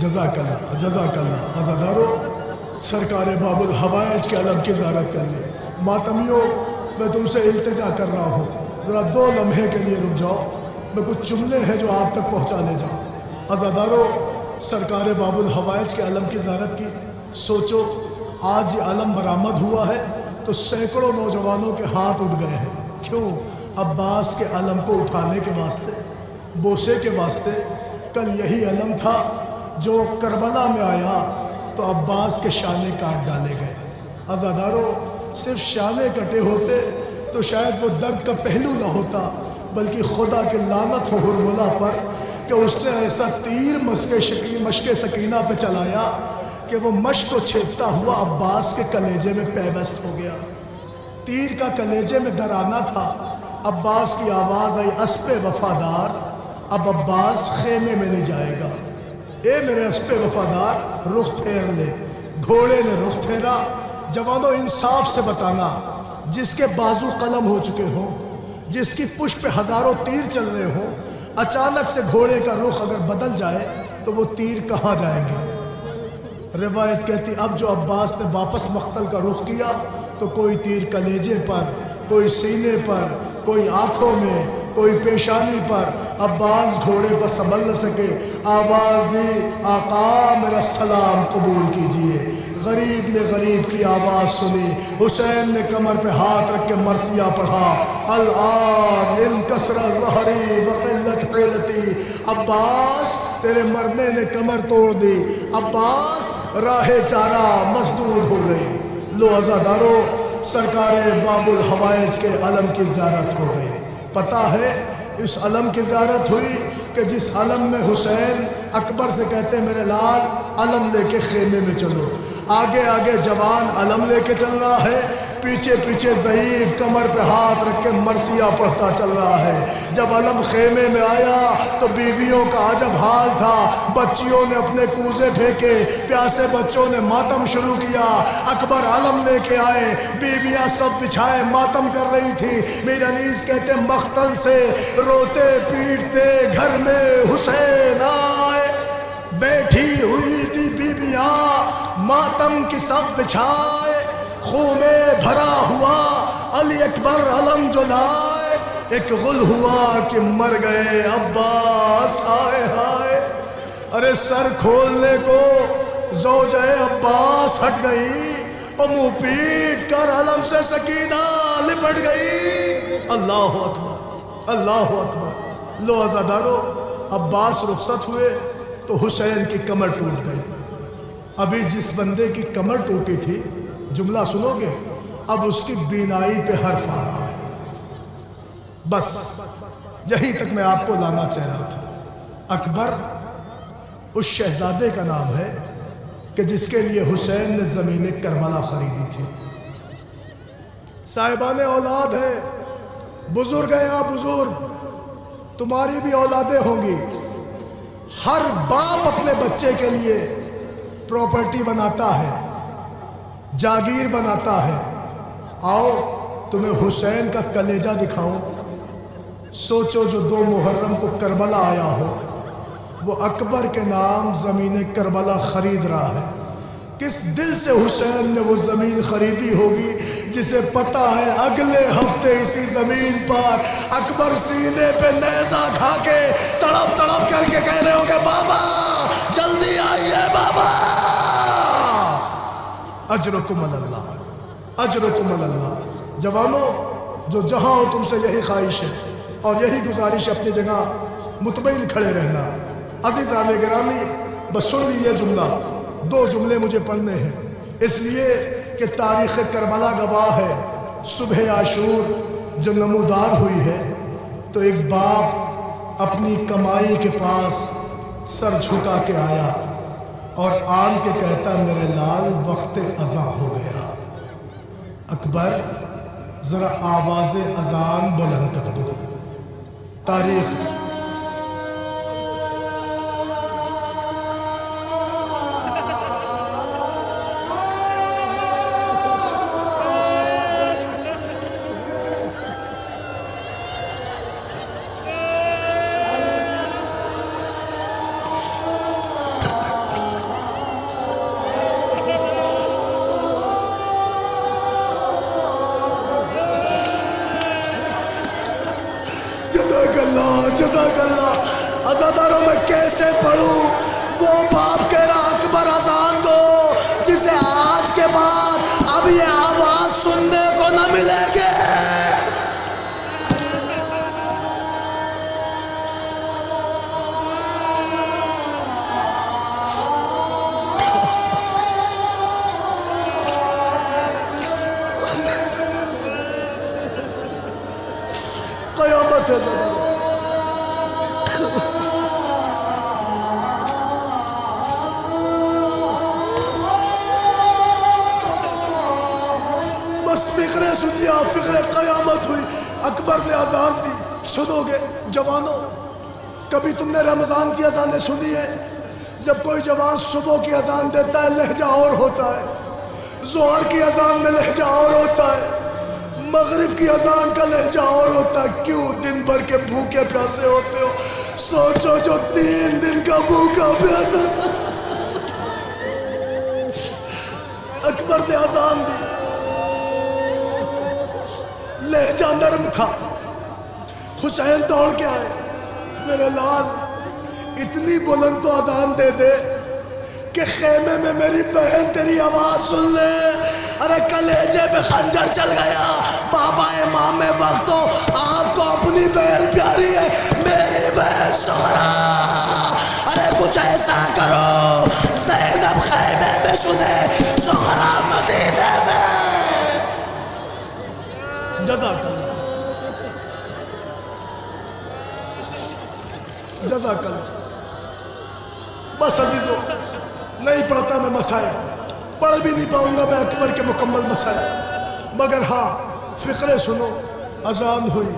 جزاک اللہ جزاک اللہ۔ عزادارو سرکار باب الحوائج کے علم کی زیارت کر لیں۔ ماتمیوں میں تم سے التجا کر رہا ہوں، ذرا 2 لمحے کے لیے رک جاؤ، میں کچھ جملے ہیں جو آپ تک پہنچا لے جاؤں۔ عزادارو سرکار باب الحوائج کے علم کی زیارت کی۔ سوچو آج یہ علم برآمد ہوا ہے تو سینکڑوں نوجوانوں کے ہاتھ اٹھ گئے ہیں۔ کیوں؟ عباس کے علم کو اٹھانے کے واسطے، بوسے کے واسطے۔ کل یہی علم تھا جو کربلا میں آیا تو عباس کے شانے کاٹ ڈالے گئے۔ عزادارو صرف شانے کٹے ہوتے تو شاید وہ درد کا پہلو نہ ہوتا، بلکہ خدا کی لعنت ہو ہرملا پر کہ اس نے ایسا تیر مشق سکینہ پہ چلایا کہ وہ مشق کو چھیدتا ہوا عباس کے کلیجے میں پیوست ہو گیا۔ تیر کا کلیجے میں در آنا تھا۔ عباس کی آواز آئی، اسپِ وفادار اب عباس خیمے میں نہیں جائے گا۔ اے میرے اسپِ وفادار رخ پھیر لے۔ گھوڑے نے رخ پھیرا۔ جوانوں انصاف سے بتانا، جس کے بازو قلم ہو چکے ہوں، جس کی پشت پہ ہزاروں تیر چل رہے ہوں، اچانک سے گھوڑے کا رخ اگر بدل جائے تو وہ تیر کہاں جائیں گے؟ روایت کہتی اب جو عباس نے واپس مقتل کا رخ کیا تو کوئی تیر کلیجے پر، کوئی سینے پر، کوئی آنکھوں میں، کوئی پیشانی پر۔ عباس گھوڑے پر سنبھل نہ سکے، آواز دی آقا میرا سلام قبول کیجئے۔ غریب نے غریب کی آواز سنی، حسین نے کمر پہ ہاتھ رکھ کے مرثیہ پڑھا، الآن انکسر ظہری وقلت حیلتی۔ عباس تیرے مرنے نے کمر توڑ دی، عباس راہ چارہ مسدود ہو گئی۔ لو عزادارو سرکار باب الحوائج کے علم کی زیارت ہو گئی۔ پتہ ہے اس علم کی زیارت ہوئی کہ جس علم میں حسین اکبر سے کہتے میرے لال علم لے کے خیمے میں چلو، آگے آگے جوان علم لے کے چل رہا ہے، پیچھے پیچھے ضعیف کمر پہ ہاتھ رکھ کے مرثیہ پڑھتا چل رہا ہے۔ جب علم خیمے میں آیا تو بیویوں کا عجب حال تھا، بچیوں نے اپنے کوزے پھینکے، پیاسے بچوں نے ماتم شروع کیا۔ اکبر علم لے کے آئے، بیویاں سب بچھائے ماتم کر رہی تھی۔ میر انیس کہتے مختل سے روتے پیٹتے گھر میں حسین آئے، بیٹھی ہوئی تھی بیویاں ماتم کی سب بچھائے، خون میں بھرا ہوا علی اکبر علم جو لائے، ایک غل ہوا کہ مر گئے عباس ہائے ہائے۔ ارے سر کھولنے کو زوجہ عباس ہٹ گئی اور منہ پیٹ کر علم سے سکینہ لپٹ گئی۔ اللہ اکبر اللہ اکبر۔ لو عزادارو عباس رخصت ہوئے تو حسین کی کمر ٹوٹ گئی۔ ابھی جس بندے کی کمر ٹوٹی تھی، جملہ سنو گے، اب اس کی بینائی پہ حرف آ رہا ہے۔ بس یہی تک میں آپ کو لانا چاہ رہا تھا۔ اکبر اس شہزادے کا نام ہے کہ جس کے لیے حسین نے زمین کربلا خریدی تھی۔ صاحبان اولاد ہیں، بزرگ ہیں آپ بزرگ، تمہاری بھی اولادیں ہوں گی۔ ہر باپ اپنے بچے کے لیے پراپرٹی بناتا ہے، جاگیر بناتا ہے۔ آؤ تمہیں حسین کا کلیجہ دکھاؤں۔ سوچو جو 2 محرم کو کربلا آیا ہو، وہ اکبر کے نام زمین کربلا خرید رہا ہے۔ کس دل سے حسین نے وہ زمین خریدی ہوگی جسے پتہ ہے اگلے ہفتے اسی زمین پر اکبر سینے پہ نیزہ کھا کے تڑپ تڑپ کر کے کہہ رہے ہوں گے بابا جلدی آئیے بابا۔ اجرکم اللہ اجرکم اللہ۔ جوانوں جو جہاں ہو تم سے یہی خواہش ہے اور یہی گزارش ہے، اپنی جگہ مطمئن کھڑے رہنا۔ عزیزان گرامی بس سن لیجیے جملہ، 2 جملے مجھے پڑھنے ہیں، اس لیے کہ تاریخ کربلا گواہ ہے۔ صبح عاشور جو نمودار ہوئی ہے تو ایک باپ اپنی کمائی کے پاس سر جھکا کے آیا اور آن کے کہتا میرے لال وقت اذاں ہو گیا۔ اکبر ذرا آواز اذان بلند کر دو۔ تاریخ جزاک اللہ۔ عزاداروں میں کیسے پڑھوں؟ وہ باپ کہہ رہا اکبر اذان دو جسے آج کے بعد اب یہ آواز سننے کو نہ ملے گی۔ قیامت ہے زبان۔ بس فکریں سنیا، فکر قیامت ہوئی۔ اکبر نے اذان دی، سنو گے جوانوں، کبھی تم نے رمضان کی اذانیں سنی ہے؟ جب کوئی جوان صبح کی اذان دیتا ہے لہجہ اور ہوتا ہے، ظہر کی اذان میں لہجہ اور ہوتا ہے، مغرب کی اذان کا لہجہ اور ہوتا ہے۔ کیوں؟ دن بھر کے بھوکے پیاسے ہوتے ہو، سوچو جو 3 دن کا بھوکا پیاسا تھا۔ اکبر نے اذان دی، لہجہ نرم تھا۔ حسین دوڑ کے آئے، میرے لال اتنی بلند تو اذان دے دے کہ خیمے میں میری بہن تیری آواز سن لے۔ ارے کلیجے پہ خنجر چل گیا، بابا امام وقت ہو، آپ کو اپنی بہن پیاری ہے، میری بہن سہرا۔ ارے کچھ ایسا کرو زینب خیمے میں سنے، سہرا مدینے میں۔ جزاک اللہ، جزاک اللہ۔ بس عزیزو، نہیں پڑھتا میں مسائل، پڑھ بھی نہیں پاؤں گا میں اکبر کے مکمل مسائل، مگر ہاں فقرے سنو۔ اذان ہوئی،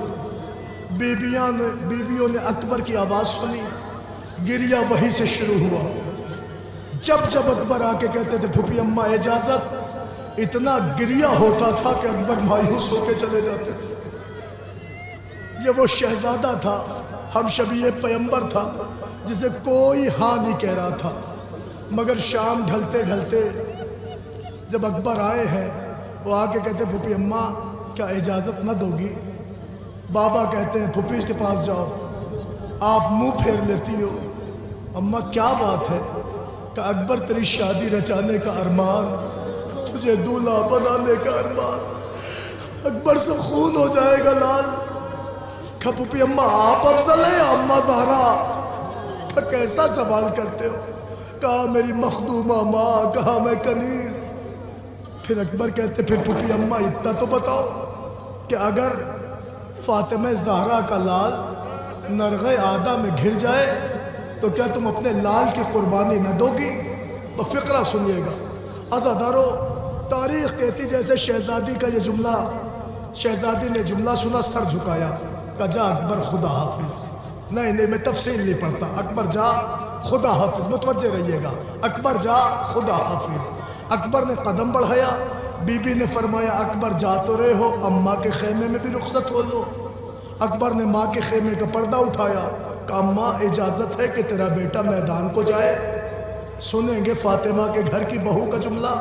بیویوں نے اکبر کی آواز سنی، گریہ وہی سے شروع ہوا۔ جب اکبر آ کے کہتے تھے پھوپھی اماں اجازت، اتنا گریہ ہوتا تھا کہ اکبر مایوس ہو کے چلے جاتے تھے۔ یہ وہ شہزادہ تھا، ہم شبیہ پیغمبر تھا، جسے کوئی ہاں نہیں کہہ رہا تھا، مگر شام ڈھلتے ڈھلتے جب اکبر آئے ہیں، وہ آ کے کہتے پھوپھی اماں کیا اجازت نہ دوگی؟ بابا کہتے ہیں پھوپھی کے پاس جاؤ، آپ منہ پھیر لیتی ہو۔ اماں کیا بات ہے؟ کہ اکبر تیری شادی رچانے کا ارمان، تجھے دولہا بنانے کا ارمان، اکبر سے خون ہو جائے گا لال۔ کہ پھوپھی اماں آپ افضل ہیں یا اماں زہرا؟ کہ کیسا سوال کرتے ہو؟ کہا میری مخدومہ ماں، کہا میں کنیز۔ پھر اکبر کہتے پھر پھوپھی اماں اتنا تو بتاؤ کہ اگر فاطمہ زہرا کا لال نرغِ عادہ میں گھر جائے تو کیا تم اپنے لال کی قربانی نہ دو گی؟ تو فقرہ سنیے گا عزادارو۔ تاریخ کہتی جیسے شہزادی کا یہ جملہ، شہزادی نے جملہ سنا سر جھکایا، کہا جا اکبر خدا حافظ۔ نہیں میں تفصیل نہیں پڑھتا، اکبر جا خدا حافظ، متوجہ رہیے گا، اکبر جا خدا حافظ۔ اکبر نے قدم بڑھایا، بی بی نے فرمایا اکبر جا تو رہے ہو، اماں کے خیمے میں بھی رخصت ہو لو۔ اکبر نے ماں کے خیمے کا پردہ اٹھایا، کہا اماں اجازت ہے کہ تیرا بیٹا میدان کو جائے؟ سنیں گے فاطمہ کے گھر کی بہو کا جملہ۔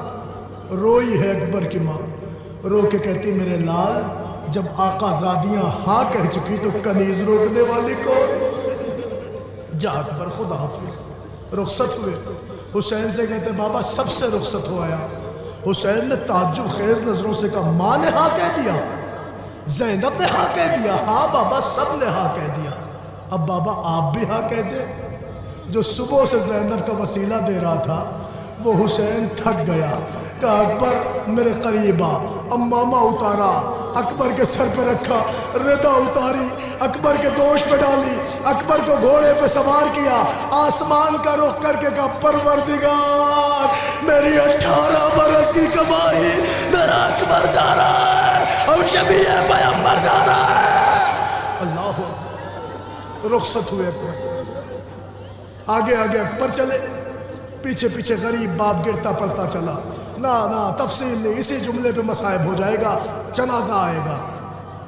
روئی ہے اکبر کی ماں، رو کے کہتی میرے لال جب آقا زادیاں ہاں کہہ چکی تو کنیز روکنے والی کون؟ جا اکبر خدا حافظ۔ رخصت ہوئے، حسین سے کہتے بابا سب سے رخصت ہو آیا۔ حسین نے تعجب خیز نظروں سے کہا ماں نے ہاں کہہ دیا، زینب نے ہاں کہہ دیا؟ ہاں بابا سب نے ہاں کہہ دیا۔ اب بابا آپ بھی ہاں کہہ دیں۔ جو صبح سے زینب کا وسیلہ دے رہا تھا وہ حسین تھک گیا، کہا اکبر میرے قریب آ۔ امامہ اتارا، اکبر کے سر پہ رکھا، ردا اتاری، اکبر کے دوش پہ ڈالی، اکبر کو گھوڑے پہ سوار کیا، آسمان کا رخ کر کے کہا پروردگار میری 18 برس کی کمائی میرا اکبر جا رہا ہے، ہم شبیہ پیغمبر جا رہا ہے۔ اللہ اکبر۔ رخصت ہوئے اکبر، آگے آگے اکبر چلے، پیچھے پیچھے غریب باپ گرتا پڑتا چلا۔ نہ تفصیل نہیں، اسی جملے پہ مصائب ہو جائے گا، جنازہ آئے گا۔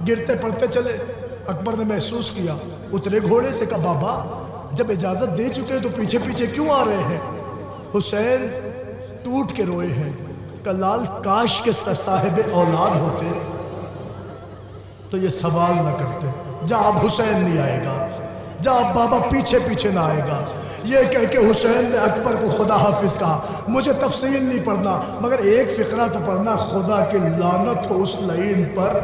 گرتے پڑتے چلے، اکبر نے محسوس کیا، اترے گھوڑے سے، کہا بابا جب اجازت دے چکے تو پیچھے پیچھے کیوں آ رہے ہیں؟ حسین ٹوٹ کے روئے ہیں، کہ لال کاش کے صاحب اولاد ہوتے تو یہ سوال نہ کرتے۔ جا اب حسین نہیں آئے گا، جا بابا پیچھے پیچھے نہ آئے گا۔ یہ کہہ کے حسین نے اکبر کو خدا حافظ کہا۔ مجھے تفصیل نہیں پڑھنا مگر ایک فقرہ تو پڑھنا، خدا کی لعنت ہو اس لعین پر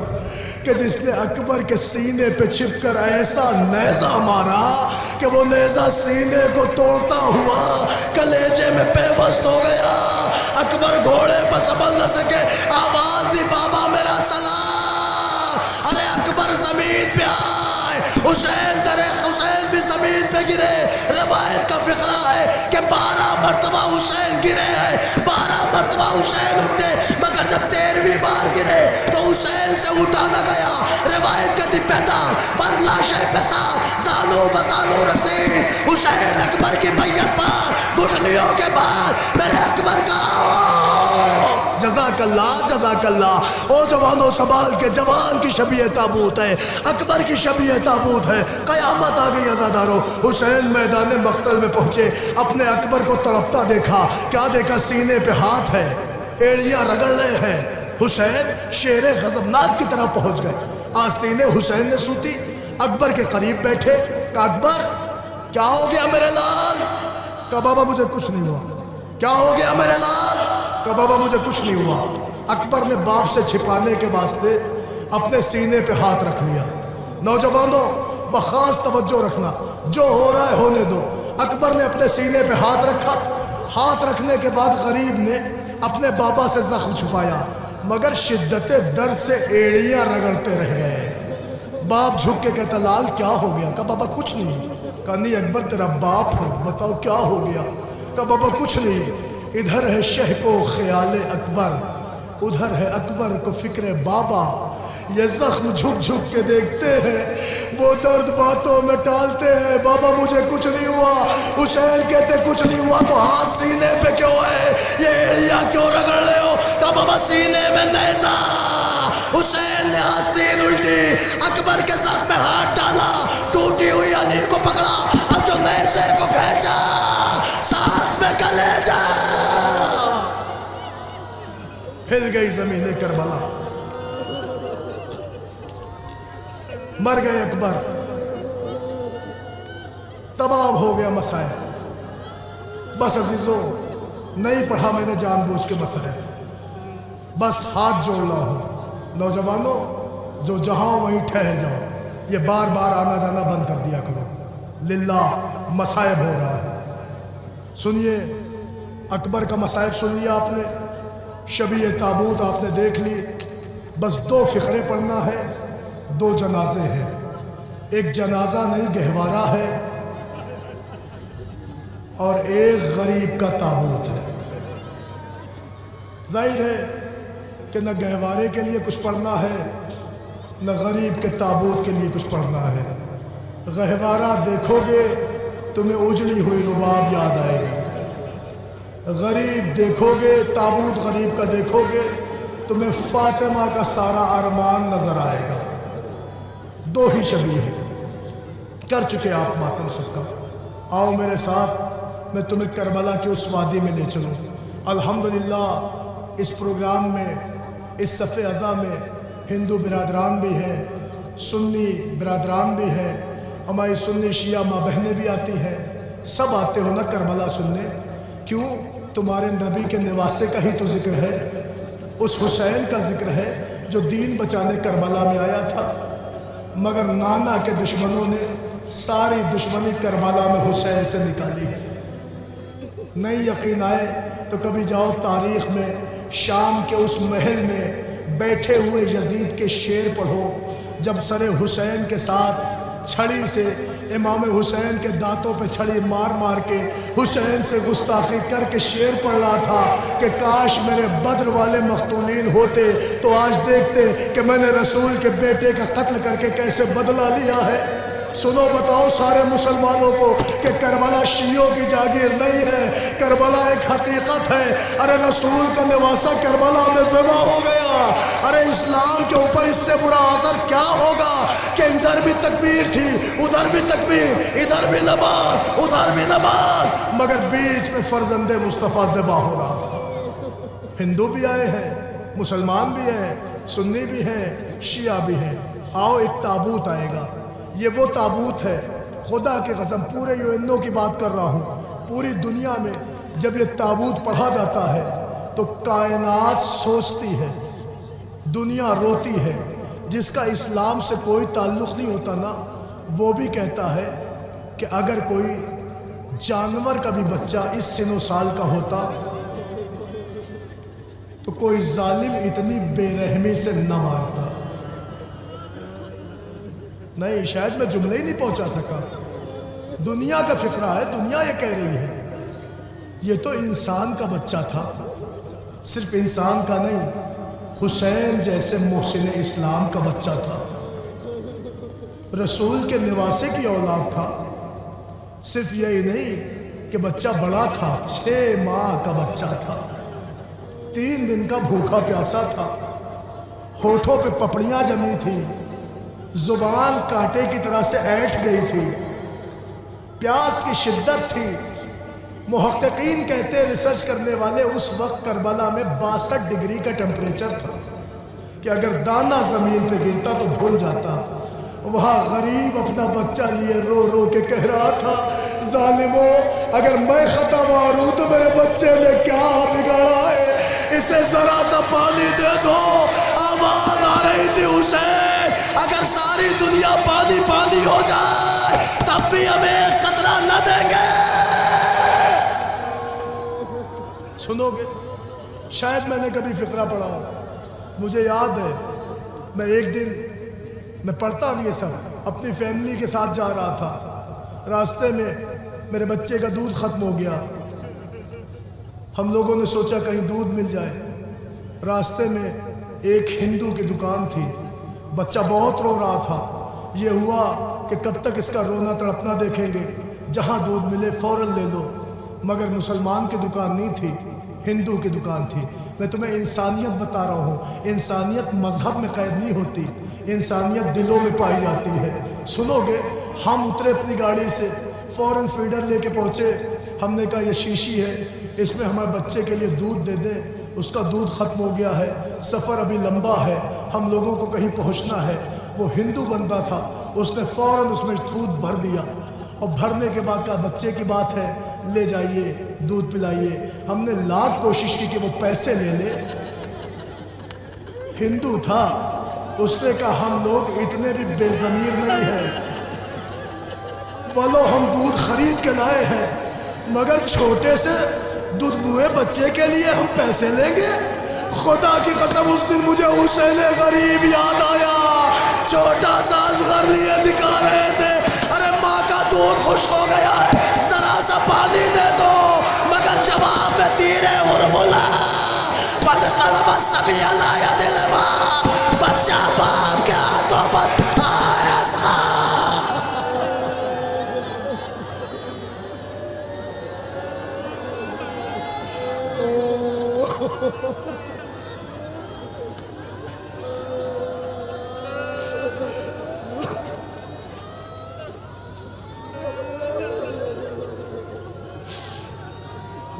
کہ جس نے اکبر کے سینے پہ چھپ کر ایسا نیزہ مارا کہ وہ نیزہ سینے کو توڑتا ہوا کلیجے میں پیوست ہو گیا۔ اکبر گھوڑے پر سنبھل نہ سکے، آواز دی بابا میرا سلام۔ ارے اکبر زمین پہ آئے، حسین حسین بھی زمین پہ گرے۔ روایت کا فقرہ ہے کہ 12 مرتبہ حسین گرے ہیں، 12 مرتبہ حسین اٹھے، مگر جب 13ویں بار گرے تو حسین سے اٹھا نہ گیا۔ روایت کا دی پیدار پر لاشیں پسار، زانو بزانو رسید حسین اکبر کی میت پر گھٹنیوں کے بعد میرے اکبر کا جزاک اللہ جزاک اللہ۔ او جوانوں سنبھال کے، جوان کی شبیہ تابوت ہے، اکبر کی شبیہ تابوت ہے۔ قیامت آ گئی عزادارو۔ حسین میدان مقتل میں پہنچے، اپنے اکبر کو تڑپتا دیکھا۔ کیا دیکھا؟ سینے پہ ہاتھ ہے، ایڑیاں رگڑ رہے ہیں۔ حسین شیر غضبناک کی طرح پہنچ گئے۔ آستین حسین نے سوتی، اکبر کے قریب بیٹھے۔ کہا اکبر کیا ہو گیا میرے لال؟ کہا بابا مجھے کچھ نہیں ہوا۔ کیا ہو گیا میرے لال؟ کہا بابا مجھے کچھ نہیں ہوا۔ اکبر نے باپ سے چھپانے کے واسطے اپنے سینے پہ ہاتھ رکھ لیا۔ نوجوانوں بخاص توجہ رکھنا، جو ہو رہا ہے ہونے دو۔ اکبر نے اپنے سینے پہ ہاتھ رکھا، ہاتھ رکھنے کے بعد غریب نے اپنے بابا سے زخم چھپایا، مگر شدت درد سے ایڑیاں رگڑتے رہ گئے۔ باپ جھک کے کہتا لال کیا ہو گیا؟ کہا بابا کچھ نہیں۔ کہا نہیں اکبر تیرا باپ ہوں، بتاؤ کیا ہو گیا؟ کہا بابا کچھ نہیں، ادھر ہے شہ کو خیال اکبر، ادھر ہے اکبر کو فکر بابا۔ یہ زخم جھک جھک کے دیکھتے ہیں، وہ درد باتوں میں ٹالتے ہیں۔ بابا مجھے کچھ نہیں ہوا۔ حسین کہتے کچھ نہیں ہوا تو ہاتھ سینے پہ کیوں ہے؟ یہ ایڑیاں کیوں رگڑ رہے ہو؟ کہا بابا سینے میں نیزہ۔ حسین نے آستین الٹی، اکبر کے زخم میں ہاتھ ڈالا، ٹوٹی ہوئی انھی کو پکڑا، اب جو نیزے کو کھینچا ساتھ میں کلیجہ۔ ہل گئی زمین کربلا، مر گئے اکبر، تمام ہو گیا مسائل۔ بس عزیزوں نہیں پڑھا میں نے جان بوجھ کے مسائل، بس ہاتھ جوڑ رہا ہوں۔ نوجوانوں جو جہاں وہیں ٹھہر جاؤ، یہ بار بار آنا جانا بند کر دیا کرو، للہ مصائب ہو رہا ہے۔ سنیے اکبر کا مصائب سن لیا آپ نے، شبیہ تابوت آپ نے دیکھ لی، بس 2 فقرے پڑھنا ہے۔ 2 جنازے ہیں، ایک جنازہ نہیں گہوارہ ہے اور ایک غریب کا تابوت ہے۔ ظاہر ہے کہ نہ گہوارے کے لیے کچھ پڑھنا ہے، نہ غریب کے تابوت کے لیے کچھ پڑھنا ہے۔ گہوارہ دیکھو گے تمہیں اجڑی ہوئی رباب یاد آئے گی، غریب دیکھو گے، تابوت غریب کا دیکھو گے، تمہیں فاطمہ کا سارا ارمان نظر آئے گا۔ 2 ہی شبیہ ہیں، کر چکے آپ ماتم سب کا۔ آؤ میرے ساتھ، میں تمہیں کربلا کی اس وادی میں لے چلوں۔ الحمدللہ اس پروگرام میں، اس صف اعضاء میں ہندو برادران بھی ہیں، سنی برادران بھی ہیں، ہماری سنی شیعہ ماں بہنیں بھی آتی ہیں، سب آتے ہو نا کربلا سننے؟ کیوں؟ تمہارے نبی کے نواسے کا ہی تو ذکر ہے، اس حسین کا ذکر ہے جو دین بچانے کربلا میں آیا تھا، مگر نانا کے دشمنوں نے ساری دشمنی کربلا میں حسین سے نکالی ہے۔ نہیں یقین آئے تو کبھی جاؤ تاریخ میں، شام کے اس محل میں بیٹھے ہوئے یزید کے شعر پڑھو، جب سر حسین کے ساتھ چھڑی سے امام حسین کے دانتوں پہ چھڑی مار مار کے حسین سے گستاخی کر کے شعر پڑھ رہا تھا کہ کاش میرے بدر والے مقتولین ہوتے تو آج دیکھتے کہ میں نے رسول کے بیٹے کا قتل کر کے کیسے بدلہ لیا ہے۔ سنو بتاؤ سارے مسلمانوں کو کہ کربلا شیعوں کی جاگیر نہیں ہے، کربلا ایک حقیقت ہے۔ ارے رسول کا نواسہ کربلا میں ذبح ہو گیا، ارے اسلام کے اوپر اس سے برا اثر کیا ہوگا کہ ادھر بھی تکبیر تھی، ادھر بھی تکبیر، ادھر بھی نماز، ادھر بھی نماز، مگر بیچ میں فرزند مصطفیٰ ذبح ہو رہا تھا۔ ہندو بھی آئے ہیں، مسلمان بھی ہیں، سنی بھی ہیں، شیعہ بھی ہیں۔ آؤ ایک تابوت آئے گا، یہ وہ تابوت ہے خدا کی قسم پورے UNO کی بات کر رہا ہوں، پوری دنیا میں جب یہ تابوت پڑھا جاتا ہے تو کائنات سوچتی ہے، دنیا روتی ہے۔ جس کا اسلام سے کوئی تعلق نہیں ہوتا نا، وہ بھی کہتا ہے کہ اگر کوئی جانور کا بھی بچہ اس سن و سال کا ہوتا تو کوئی ظالم اتنی بے رحمی سے نہ مارتا۔ نہیں، شاید میں جملے ہی نہیں پہنچا سکا۔ دنیا کا فقرہ ہے، دنیا یہ کہہ رہی ہے یہ تو انسان کا بچہ تھا، صرف انسان کا نہیں، حسین جیسے محسن اسلام کا بچہ تھا، رسول کے نواسے کی اولاد تھا۔ صرف یہی نہیں کہ بچہ بڑا تھا، 6 ماہ کا بچہ تھا، 3 دن کا بھوکا پیاسا تھا، ہونٹوں پہ پپڑیاں جمی تھیں، زبان کانٹے کی طرح سے اینٹھ گئی تھی، پیاس کی شدت تھی۔ محققین کہتے، ریسرچ کرنے والے، اس وقت کربلا میں 62 ڈگری کا ٹیمپریچر تھا کہ اگر دانہ زمین پہ گرتا تو بھن جاتا۔ وہاں غریب اپنا بچہ لیے رو رو کے کہہ رہا تھا، ظالموں اگر میں خطا ماروں تو میرے بچے نے کیا بگاڑا ہے، اسے ذرا سا پانی دے دو۔ آواز آ رہی تھی، حسین اگر ساری دنیا پانی پانی ہو جائے تب بھی ہمیں ایک قطرہ نہ دیں گے۔ سنو گے؟ شاید میں نے کبھی فقرہ پڑھا ہو، مجھے یاد ہے میں ایک دن، میں پڑھتا نہیں یہ سب، اپنی فیملی کے ساتھ جا رہا تھا، راستے میں میرے بچے کا دودھ ختم ہو گیا، ہم لوگوں نے سوچا کہیں دودھ مل جائے۔ راستے میں ایک ہندو کی دکان تھی، بچہ بہت رو رہا تھا، یہ ہوا کہ کب تک اس کا رونا تڑپنا دیکھیں گے، جہاں دودھ ملے فوراً لے لو۔ مگر مسلمان کی دکان نہیں تھی، ہندو کی دکان تھی۔ میں تمہیں انسانیت بتا رہا ہوں، انسانیت مذہب میں قید نہیں ہوتی، انسانیت دلوں میں پائی جاتی ہے۔ سنو گے؟ ہم اترے اپنی گاڑی سے، فوراً فیڈر لے کے پہنچے، ہم نے کہا یہ شیشی ہے، اس میں ہمارے بچے کے لیے دودھ دے دیں، اس کا دودھ ختم ہو گیا ہے، سفر ابھی لمبا ہے، ہم لوگوں کو کہیں پہنچنا ہے۔ وہ ہندو بندہ تھا، اس نے فوراً اس میں دودھ بھر دیا، اور بھرنے کے بعد کہا بچے کی بات ہے، لے جائیے دودھ پلائیے۔ ہم نے لاکھ کوشش کی کہ وہ پیسے لے لے، ہندو تھا، اس نے کہا ہم لوگ اتنے بھی بے ضمیر نہیں ہیں، بولو ہم دودھ خرید کے لائے ہیں، مگر چھوٹے سے دودھ ہوئے بچے کے لیے ہم پیسے لیں گے؟ خدا کی قسم اس دن مجھے حسین غریب یاد آیا، چھوٹا سا اصغر لیے دکھا رہے تھے، ارے ماں کا دودھ خشک ہو گیا ہے، ذرا سا پانی دے دو، مگر جواب میں تیرے ہرملا قد قلب الصبی علی ید الماء، بچہ باپ کے ہاتھوں پر آئے اصغر۔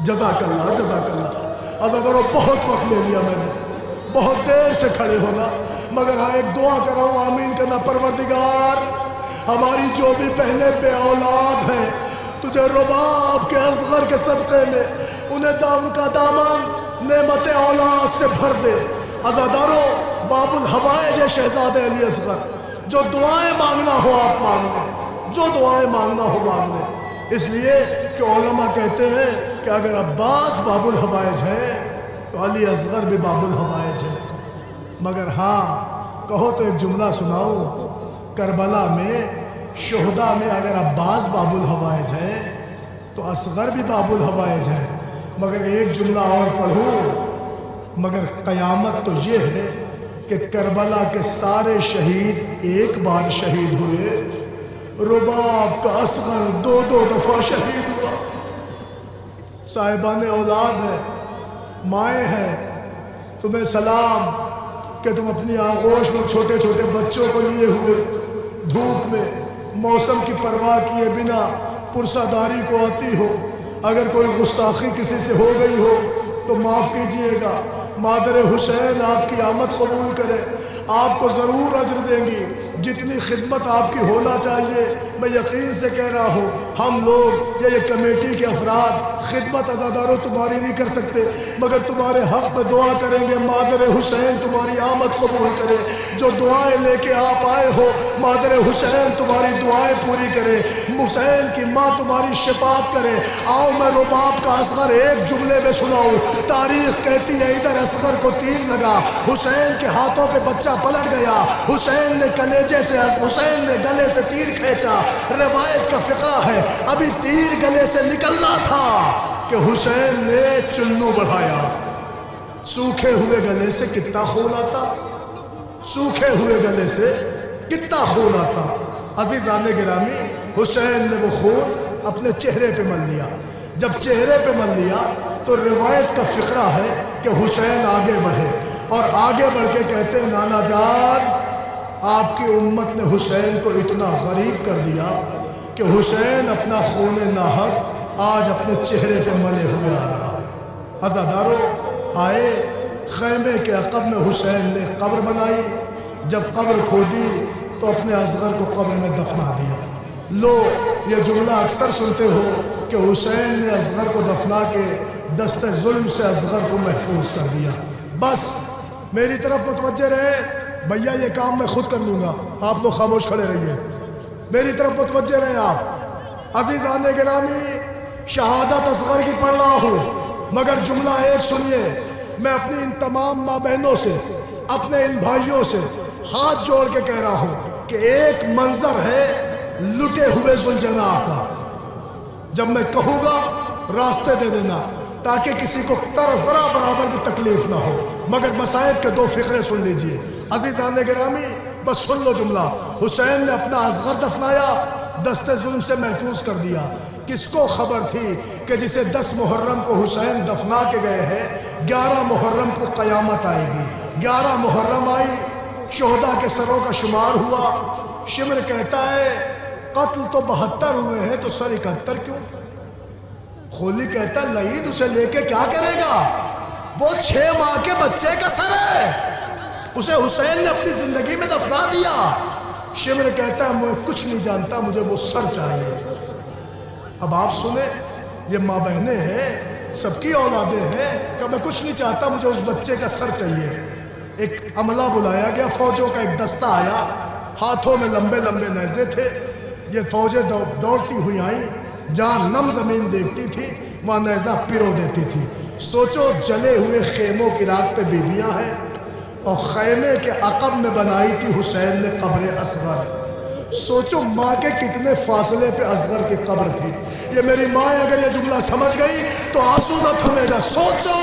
جزاک اللہ، جزاک اللہ۔ عزیزانو بہت وقت لے لیا میں نے، بہت دیر سے کھڑے ہونا، مگر ہاں ایک دعا کر رہا ہوں، آمین کرنا۔ پروردگار ہماری جو بھی بہنیں بے اولاد ہیں، تجھے رباب کے اصغر کے صدقے میں انہیں ان کا دامن نعمت اولاد سے بھر دے۔ عزیزانو باب الحوائج شہزادہ علی اصغر، جو دعائیں مانگنا ہو آپ مانگ لیں، جو دعائیں مانگنا ہو مانگ لیں، اس لیے کہ علماء کہتے ہیں کہ اگر عباس باب الحوائج ہے تو علی اصغر بھی باب الحوائج ہے۔ مگر ہاں کہو تو ایک جملہ سناؤں، کربلا میں شہداء میں اگر عباس باب الحوائج ہے تو اصغر بھی باب الحوائج ہے۔ مگر ایک جملہ اور پڑھوں، مگر قیامت تو یہ ہے کہ کربلا کے سارے شہید ایک بار شہید ہوئے، رباب کا اصغر 2 دفعہ شہید ہوا۔ صاحبان اولاد ہیں، مائیں ہیں، تمہیں سلام کہ تم اپنی آغوش میں چھوٹے چھوٹے بچوں کو لیے ہوئے دھوپ میں موسم کی پرواہ کیے بنا پرساداری کو آتی ہو۔ اگر کوئی گستاخی کسی سے ہو گئی ہو تو معاف کیجئے گا، مادر حسین آپ کی آمد قبول کرے، آپ کو ضرور اجر دیں گی۔ جتنی خدمت آپ کی ہونا چاہیے، میں یقین سے کہہ رہا ہوں ہم لوگ یا یہ کمیٹی کے افراد خدمت عزاداروں تمہاری نہیں کر سکتے، مگر تمہارے حق میں دعا کریں گے مادر حسین تمہاری آمد قبول کرے۔ جو دعائیں لے کے آپ آئے ہو مادر حسین تمہاری دعائیں پوری کرے، حسین کی ماں تمہاری شفاعت کرے۔ آؤ میں رباب کا اصغر ایک جملے میں سناؤں۔ تاریخ کہتی ہے ادھر اصغر کو تیر لگا، حسین کے ہاتھوں پہ بچہ پلٹ گیا، حسین نے گلے سے تیر کھینچا۔ روایت کا فقرہ ہے ابھی تیر گلے سے نکلنا تھا کہ حسین نے چلو بڑھایا۔ سوکھے ہوئے گلے سے کتنا خون آتا، سوکھے ہوئے گلے سے کتنا خون آتا۔ عزیزان گرامی، حسین نے وہ خون اپنے چہرے پہ مل لیا۔ جب چہرے پہ مل لیا تو روایت کا فقرہ ہے کہ حسین آگے بڑھے اور آگے بڑھ کے کہتے ہیں نانا جان آپ کی امت نے حسین کو اتنا غریب کر دیا کہ حسین اپنا خون ناحق آج اپنے چہرے پہ ملے ہوئے آ رہا ہے۔ عزادارو آئے، خیمے کے عقب میں حسین نے قبر بنائی۔ جب قبر کھودی تو اپنے اصغر کو قبر میں دفنا دیا۔ لو یہ جملہ اکثر سنتے ہو کہ حسین نے اصغر کو دفنا کے دست ظلم سے اصغر کو محفوظ کر دیا۔ بس میری طرف متوجہ رہے، بھیا یہ کام میں خود کر لوں گا، آپ لوگ خاموش کھڑے رہیے، میری طرف متوجہ رہے آپ۔ عزیزان گرامی، شہادت اصغر کی پڑھ رہا ہوں، مگر جملہ ایک سنیے، میں اپنی ان تمام ماں بہنوں سے، اپنے ان بھائیوں سے ہاتھ جوڑ کے کہہ رہا ہوں کہ ایک منظر ہے لٹے ہوئے ذوالجناح کا۔ جب میں کہوں گا راستے دے دینا تاکہ کسی کو ذرا برابر بھی تکلیف نہ ہو، مگر مصائب کے دو فقرے سن لیجئے۔ عزیزان گرامی بس سن لو جملہ، حسین نے اپنا اصغر دفنایا، دست ظلم سے محفوظ کر دیا۔ کس کو خبر تھی کہ جسے 10 محرم کو حسین دفنا کے گئے ہیں 11 محرم کو قیامت آئے گی۔ 11 محرم آئی، شہداء کے سروں کا شمار ہوا۔ شمر کہتا ہے قتل تو 72 ہوئے ہیں تو سر 71 کیوں؟ خولی کہتا ہے لعید اسے لے کے کیا کرے گا، وہ 6 ماہ کے بچے کا سر ہے، اسے حسین نے اپنی زندگی میں دفنا دیا۔ شمر کہتا ہے میں کچھ نہیں جانتا، مجھے وہ سر چاہیے۔ اب آپ سنیں، یہ ماں بہنیں ہیں، سب کی اولادیں ہیں، کہ میں کچھ نہیں چاہتا، مجھے اس بچے کا سر چاہیے۔ ایک عملہ بلایا گیا، فوجوں کا ایک دستہ آیا، ہاتھوں میں لمبے لمبے نیزے تھے۔ یہ فوجیں دوڑتی ہوئی آئیں، جہاں نم زمین دیکھتی تھی وہاں نیزہ پرو دیتی تھی۔ سوچو جلے ہوئے خیموں کی رات پہ بیبیاں ہیں، اور خیمے کے عقب میں بنائی تھی حسین نے قبر اصغر۔ سوچو ماں کے کتنے فاصلے پہ اصغر کی قبر تھی۔ یہ میری ماں اگر یہ جملہ سمجھ گئی تو آنسو نہ تھمے گا۔ سوچو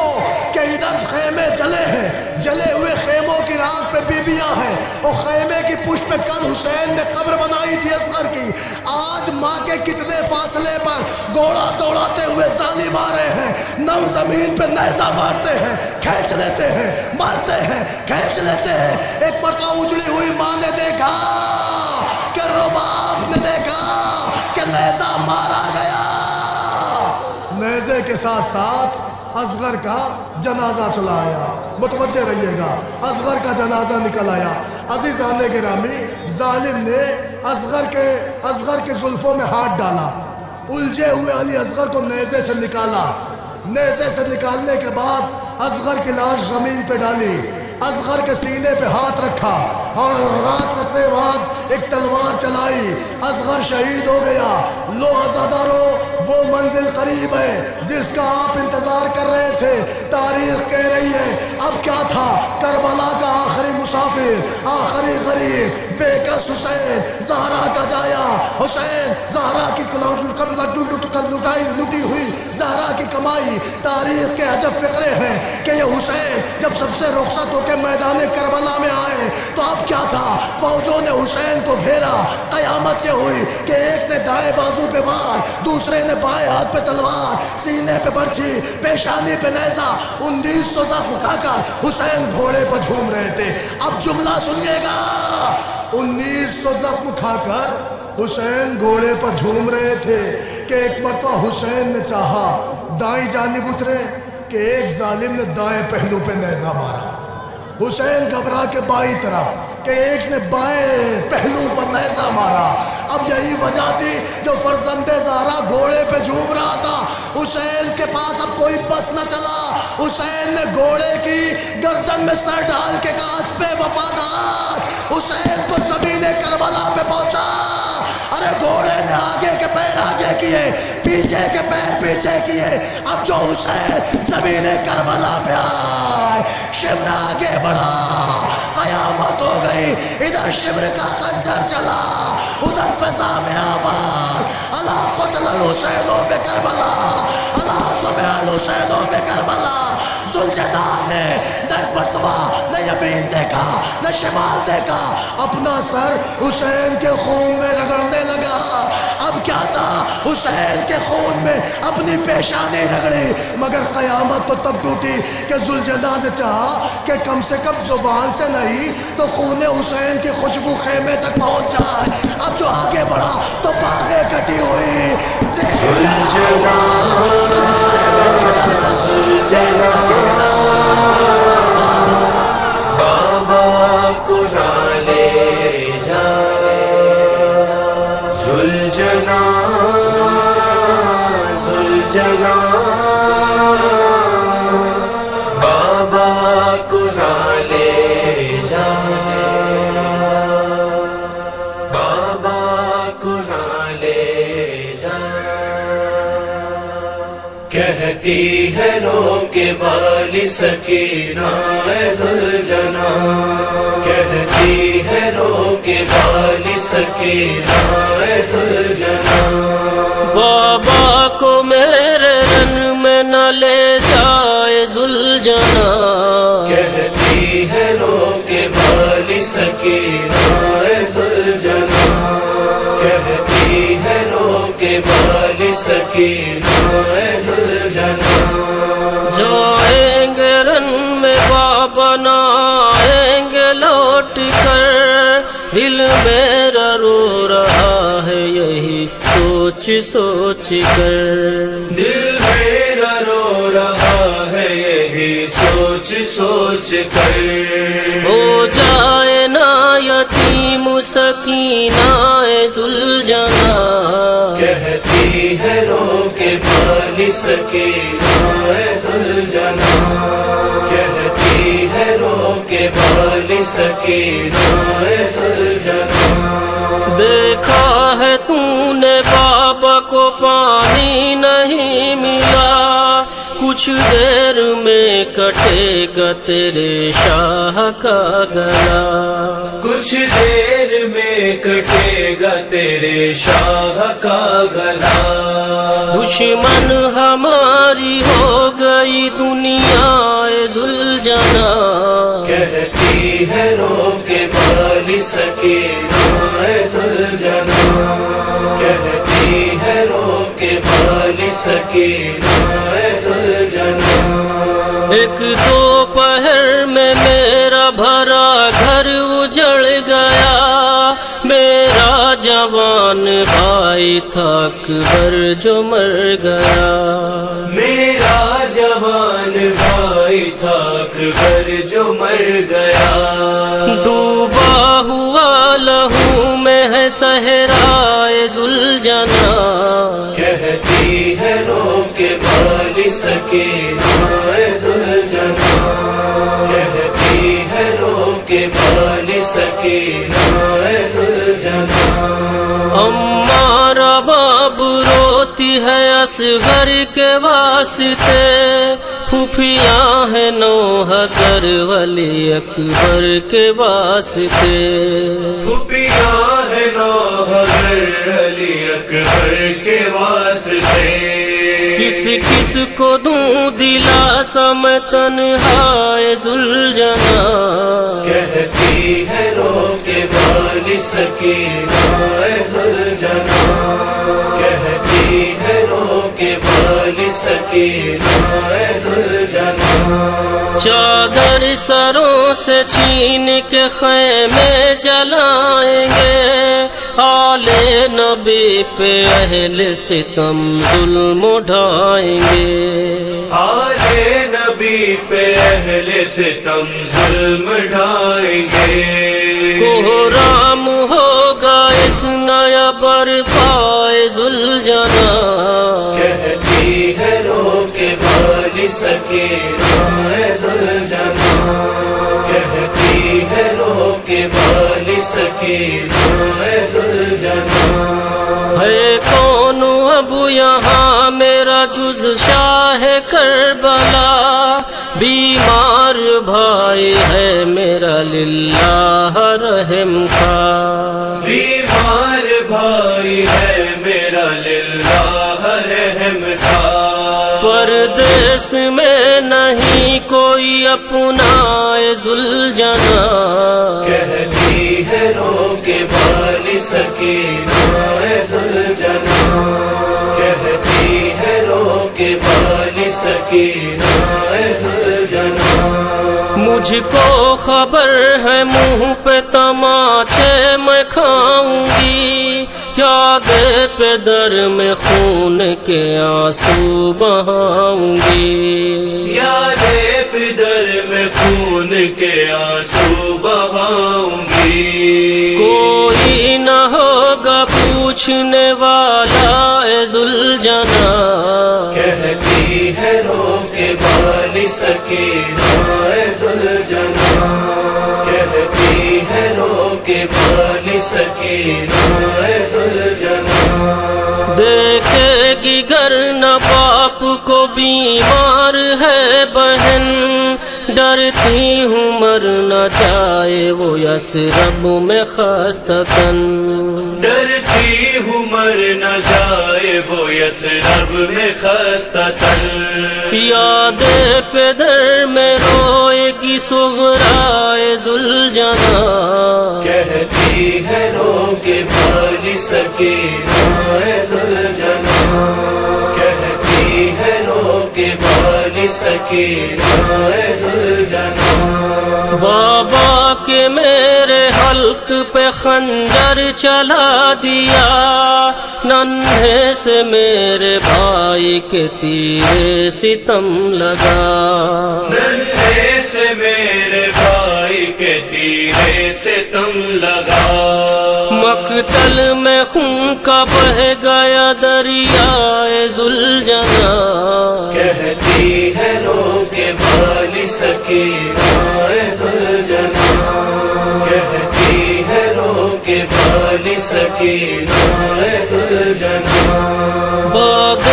کہ ادھر خیمے جلے ہیں، جلے ہوئے خیموں کی رات پہ بیبیاں ہیں، اور خیمے کی پشت پہ کل حسین نے قبر بنائی تھی اصغر کی۔ آج ماں کے کتنے فاصلے پر گھوڑا دوڑاتے ہوئے ظالم آ رہے ہیں، نم زمین پہ نیزہ مارتے ہیں، کھینچ لیتے ہیں، مارتے ہیں، کھینچ لیتے ہیں۔ ایک مرتبہ اجڑی ہوئی ماں نے دیکھا کہ رباب نے دیکھا کہ نیزہ مارا گیا، نیزے کے ساتھ ساتھ اصغر کا جنازہ چلا آیا۔ متوجہ رہیے گا، اصغر کا جنازہ نکل آیا۔ عزیزان گرامی، ظالم نے اصغر کے زلفوں میں ہاتھ ڈالا، الجھے ہوئے علی اصغر کو نیزے سے نکالا۔ نیزے سے نکالنے کے بعد اصغر کی لاش زمین پہ ڈالی، اصغر کے سینے پہ ہاتھ رکھا، اور ہاتھ رکھنے کے بعد ایک تلوار چلائی، اصغر شہید ہو گیا۔ لو عزادارو، وہ منزل قریب ہے جس کا آپ انتظار کر رہے تھے۔ تاریخ کہہ رہی ہے اب کیا تھا، کربلا کا آخری مسافر، آخری غریب، بے کس حسین، زہرا کا جایا حسین، زہرا کی لٹی ہوئی زہرا کی کمائی۔ تاریخ کے عجب فقرے ہیں کہ یہ حسین جب سب سے رخصت ہو کے میدان کربلا میں آئے تو اب کیا تھا، فوجوں نے حسین کو گھیرا۔ قیامت یہ ہوئی کہ ایک نے دائیں بازو پہ وار، دوسرے نے بائیں ہاتھ پہ تلوار، سینے پہ برچھی، پیشانی پہ نیزہ، 1900 زخم کھا کر حسین گھوڑے پر جھوم رہے تھے۔ اب جملہ سنیے گا، 1900 زخم کھا کر حسین گھوڑے پر جھوم رہے تھے کہ ایک مرتبہ حسین نے چاہا دائیں جانب اترے کہ ایک ظالم نے دائیں پہلو پہ نیزہ مارا۔ حسین گھبرا کے بائیں طرف کہ ایک نے بائیں پہلو پر نیزہ مارا. اب یہی وجہ تھی جو فرزند زہرا گھوڑے پہ جھوم رہا تھا. حسین کے پاس اب کوئی بس نہ چلا. حسین نے گھوڑے کی گردن میں سر ڈال کے کہا اس پہ وفادار. حسین کو زمین کربلا پہ پہنچا. ارے گھوڑے نے آگے کے پیر آگے کیے, پیچھے کے پیر پیچھے کیے. اب جو حسین زمین کربلا پہ آئے, شمر آگے بڑھا, قیامت ہو گئی. ادھر شمر کا خنجر چلا, ادھر فضا میں آواز, اللہ قتل الحسین بے کربلا, اللہ سمع الحسین بے کربلا. ذوالجلال نے نہ مرتبہ نہ یمین دیکھا نہ شمال دیکھا, اپنا سر حسین کے خون میں رگڑنے لگا. اب کیا تھا, حسین کے خون میں اپنی پیشانی رگڑی. مگر قیامت تو تب ٹوٹی کہ ذوالجلال نے چاہا کہ کم سے کم زبان سے نہیں تو خون حسین کی خوشبو خیمے تک پہنچ جائے. اب جو آگے بڑھا تو باغیں کٹی ہوئی. بابا کو نہ لے جا ذوالجنا ذوالجنا, بابا کو نہ لے جا, بابا کو نہ لے جا. کہتی ہے رو کے بالی سکینہ اے ذوالجنا, کہتی ہے رو کے بالی سکینہ اے ذوالجنا. بابا کو میرے رن میں نہ لے جائے ذوالجنا, کہتی ہے رو کے بالی سکینہ اے ذوالجنا, کہتی ہے رو کے بالی سکینہ اے ذوالجنا. جائیں گے رن میں بابا نہ آئیں گے لوٹ کر, دل میرا رو رہا ہے یہی سوچ سوچ کر. دل میرا رو رہا ہے یہی سوچ سوچ کر. ہو جائے نا یتیم سکینہ اے ذوالجنا, کہتی ہے رو کے بالی سکینہ اے ذوالجنا, کہتی ہے رو کے بالی سکینہ اے ذوالجنا. دیکھا ہے تو نے بابا کو پانی نہیں ملا, کچھ دیر میں کٹے گا تیرے شاہ کا گلا. کچھ دیر میں کٹے گا تیرے شاہ کا گلا. دشمن ہماری ہو گئی دنیا اے ذوالجنا, کہتی ہے رو کے بالی سکینہ اے ذوالجنا, کہتی ہے رو کے بالی سکینہ اے ذوالجنا. ایک دوپہر میں میرا بھرا گھر اجڑ گیا, میرا جوان بھائی تھا اکبر جو مر گیا. میرا جوان بھائی تھا اکبر جو مر گیا. ڈوبا ہوا لہو میں ہے صحرائے ذوالجنا, کہتی ہے رو کے بالی سکینہ اے ذوالجنا, کہتی ہے رو کے بالی سکینہ اے ذوالجنا. ہمارا باب روتی ہے اصغر کے واسطے, پھوپھیاں ہیں نوح کر ولی اکبر کے واسطے. پھوپھیاں ہیں نوح کر علی اکبر کے واسطے. کس کس کو دوں دلاسا میں تنہا ذوالجنا, کہتی ہے رو کے بالی سکینہ اے ذوالجنا, کہتی ہے رو کے بالی سکینہ اے ذوالجنا. چادر سروں سے چھین کے خیمے جلائیں گے, آل نبی پہ اہل ستم ظلم اٹھائیں گے. آل نبی نبی پہ اہل ستم ظلم ڈھائیں گے، کوہرام ہوگا ایک نیا برپائے ذوالجنا، کہتی ہے رو کے والی سکینہ اے ذوالجنا، کہتی ہے رو کے والی سکینہ اے ذوالجنا۔ ہے کون اب یہاں میرا جز شاہ کربلا، بیمار بھائی ہے میرا للہ رحم کا، بیمار بھائی ہے میرا للہ رحم کا، پردیس میں نہیں کوئی اپنا اے ذوالجنا، کہتی ہے رو کے والی سکینہ اے ذوالجنا، کہتی ہے رو کے والی سکینہ اے ذوالجنا۔ مجھ کو خبر ہے منہ پہ تماچے میں کھاؤں گی، یاد پدر میں خون کے آنسو بہاؤں گی، یاد پدر میں خون کے آنسو بہاؤں گی، کوئی نہ ہوگا پوچھنے والا اے ذوالجنا، کہتی ہے رو کے والی سکینہ اے ذوالجنا، کہتی ہے رو کے والی سکینہ اے ذوالجنا۔ دیکھے گی گر نہ باپ کو بیمار ہے بہن، ڈرتی ہوں مر نہ جائے وہ یثرب میں خستتاً، ڈرتی ہوں مر نہ جائے وہ یثرب میں خستتاً، یاد پدر میں روئے گی صغرائے ذوالجنا، کہتی ہے رو کے والی سکینہ اے ذوالجنا، کہتی ہے رو کے والی سکینہ اے ذوالجنا۔ بابا کے میرے حلق پہ خنجر چلا دیا، ننھے سے میرے بھائی کے تیرے ستم لگا، ننھے سے میرے بھائی کے تیرے ستم لگا، مقتل میں خون کا بہہ گیا دریا اے ذوالجنا، کہتی ہے رو کے والی سکینہ اے ذوالجنا، کہتی ہے رو کے والی سکینہ اے ذوالجنا۔ باغ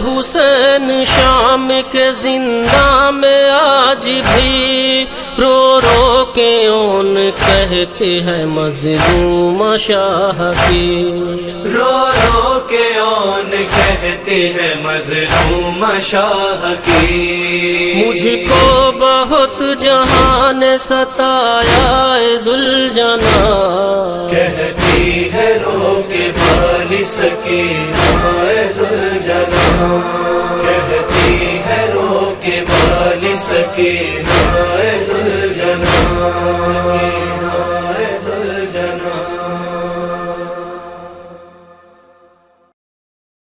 حسین شام کے زندہ میں آج بھی رو رو کے اون کہتے ہیں مظلوم شاہ کی، رو رو کے اون کہتے ہیں مظلوم شاہ کی، مجھ کو بہت جہان نے ستایا اے ذوالجنا، کہتی ہے رو کے والی سکینہ اے ذوالجنا، کہتی ہے رو کے والی سکینہ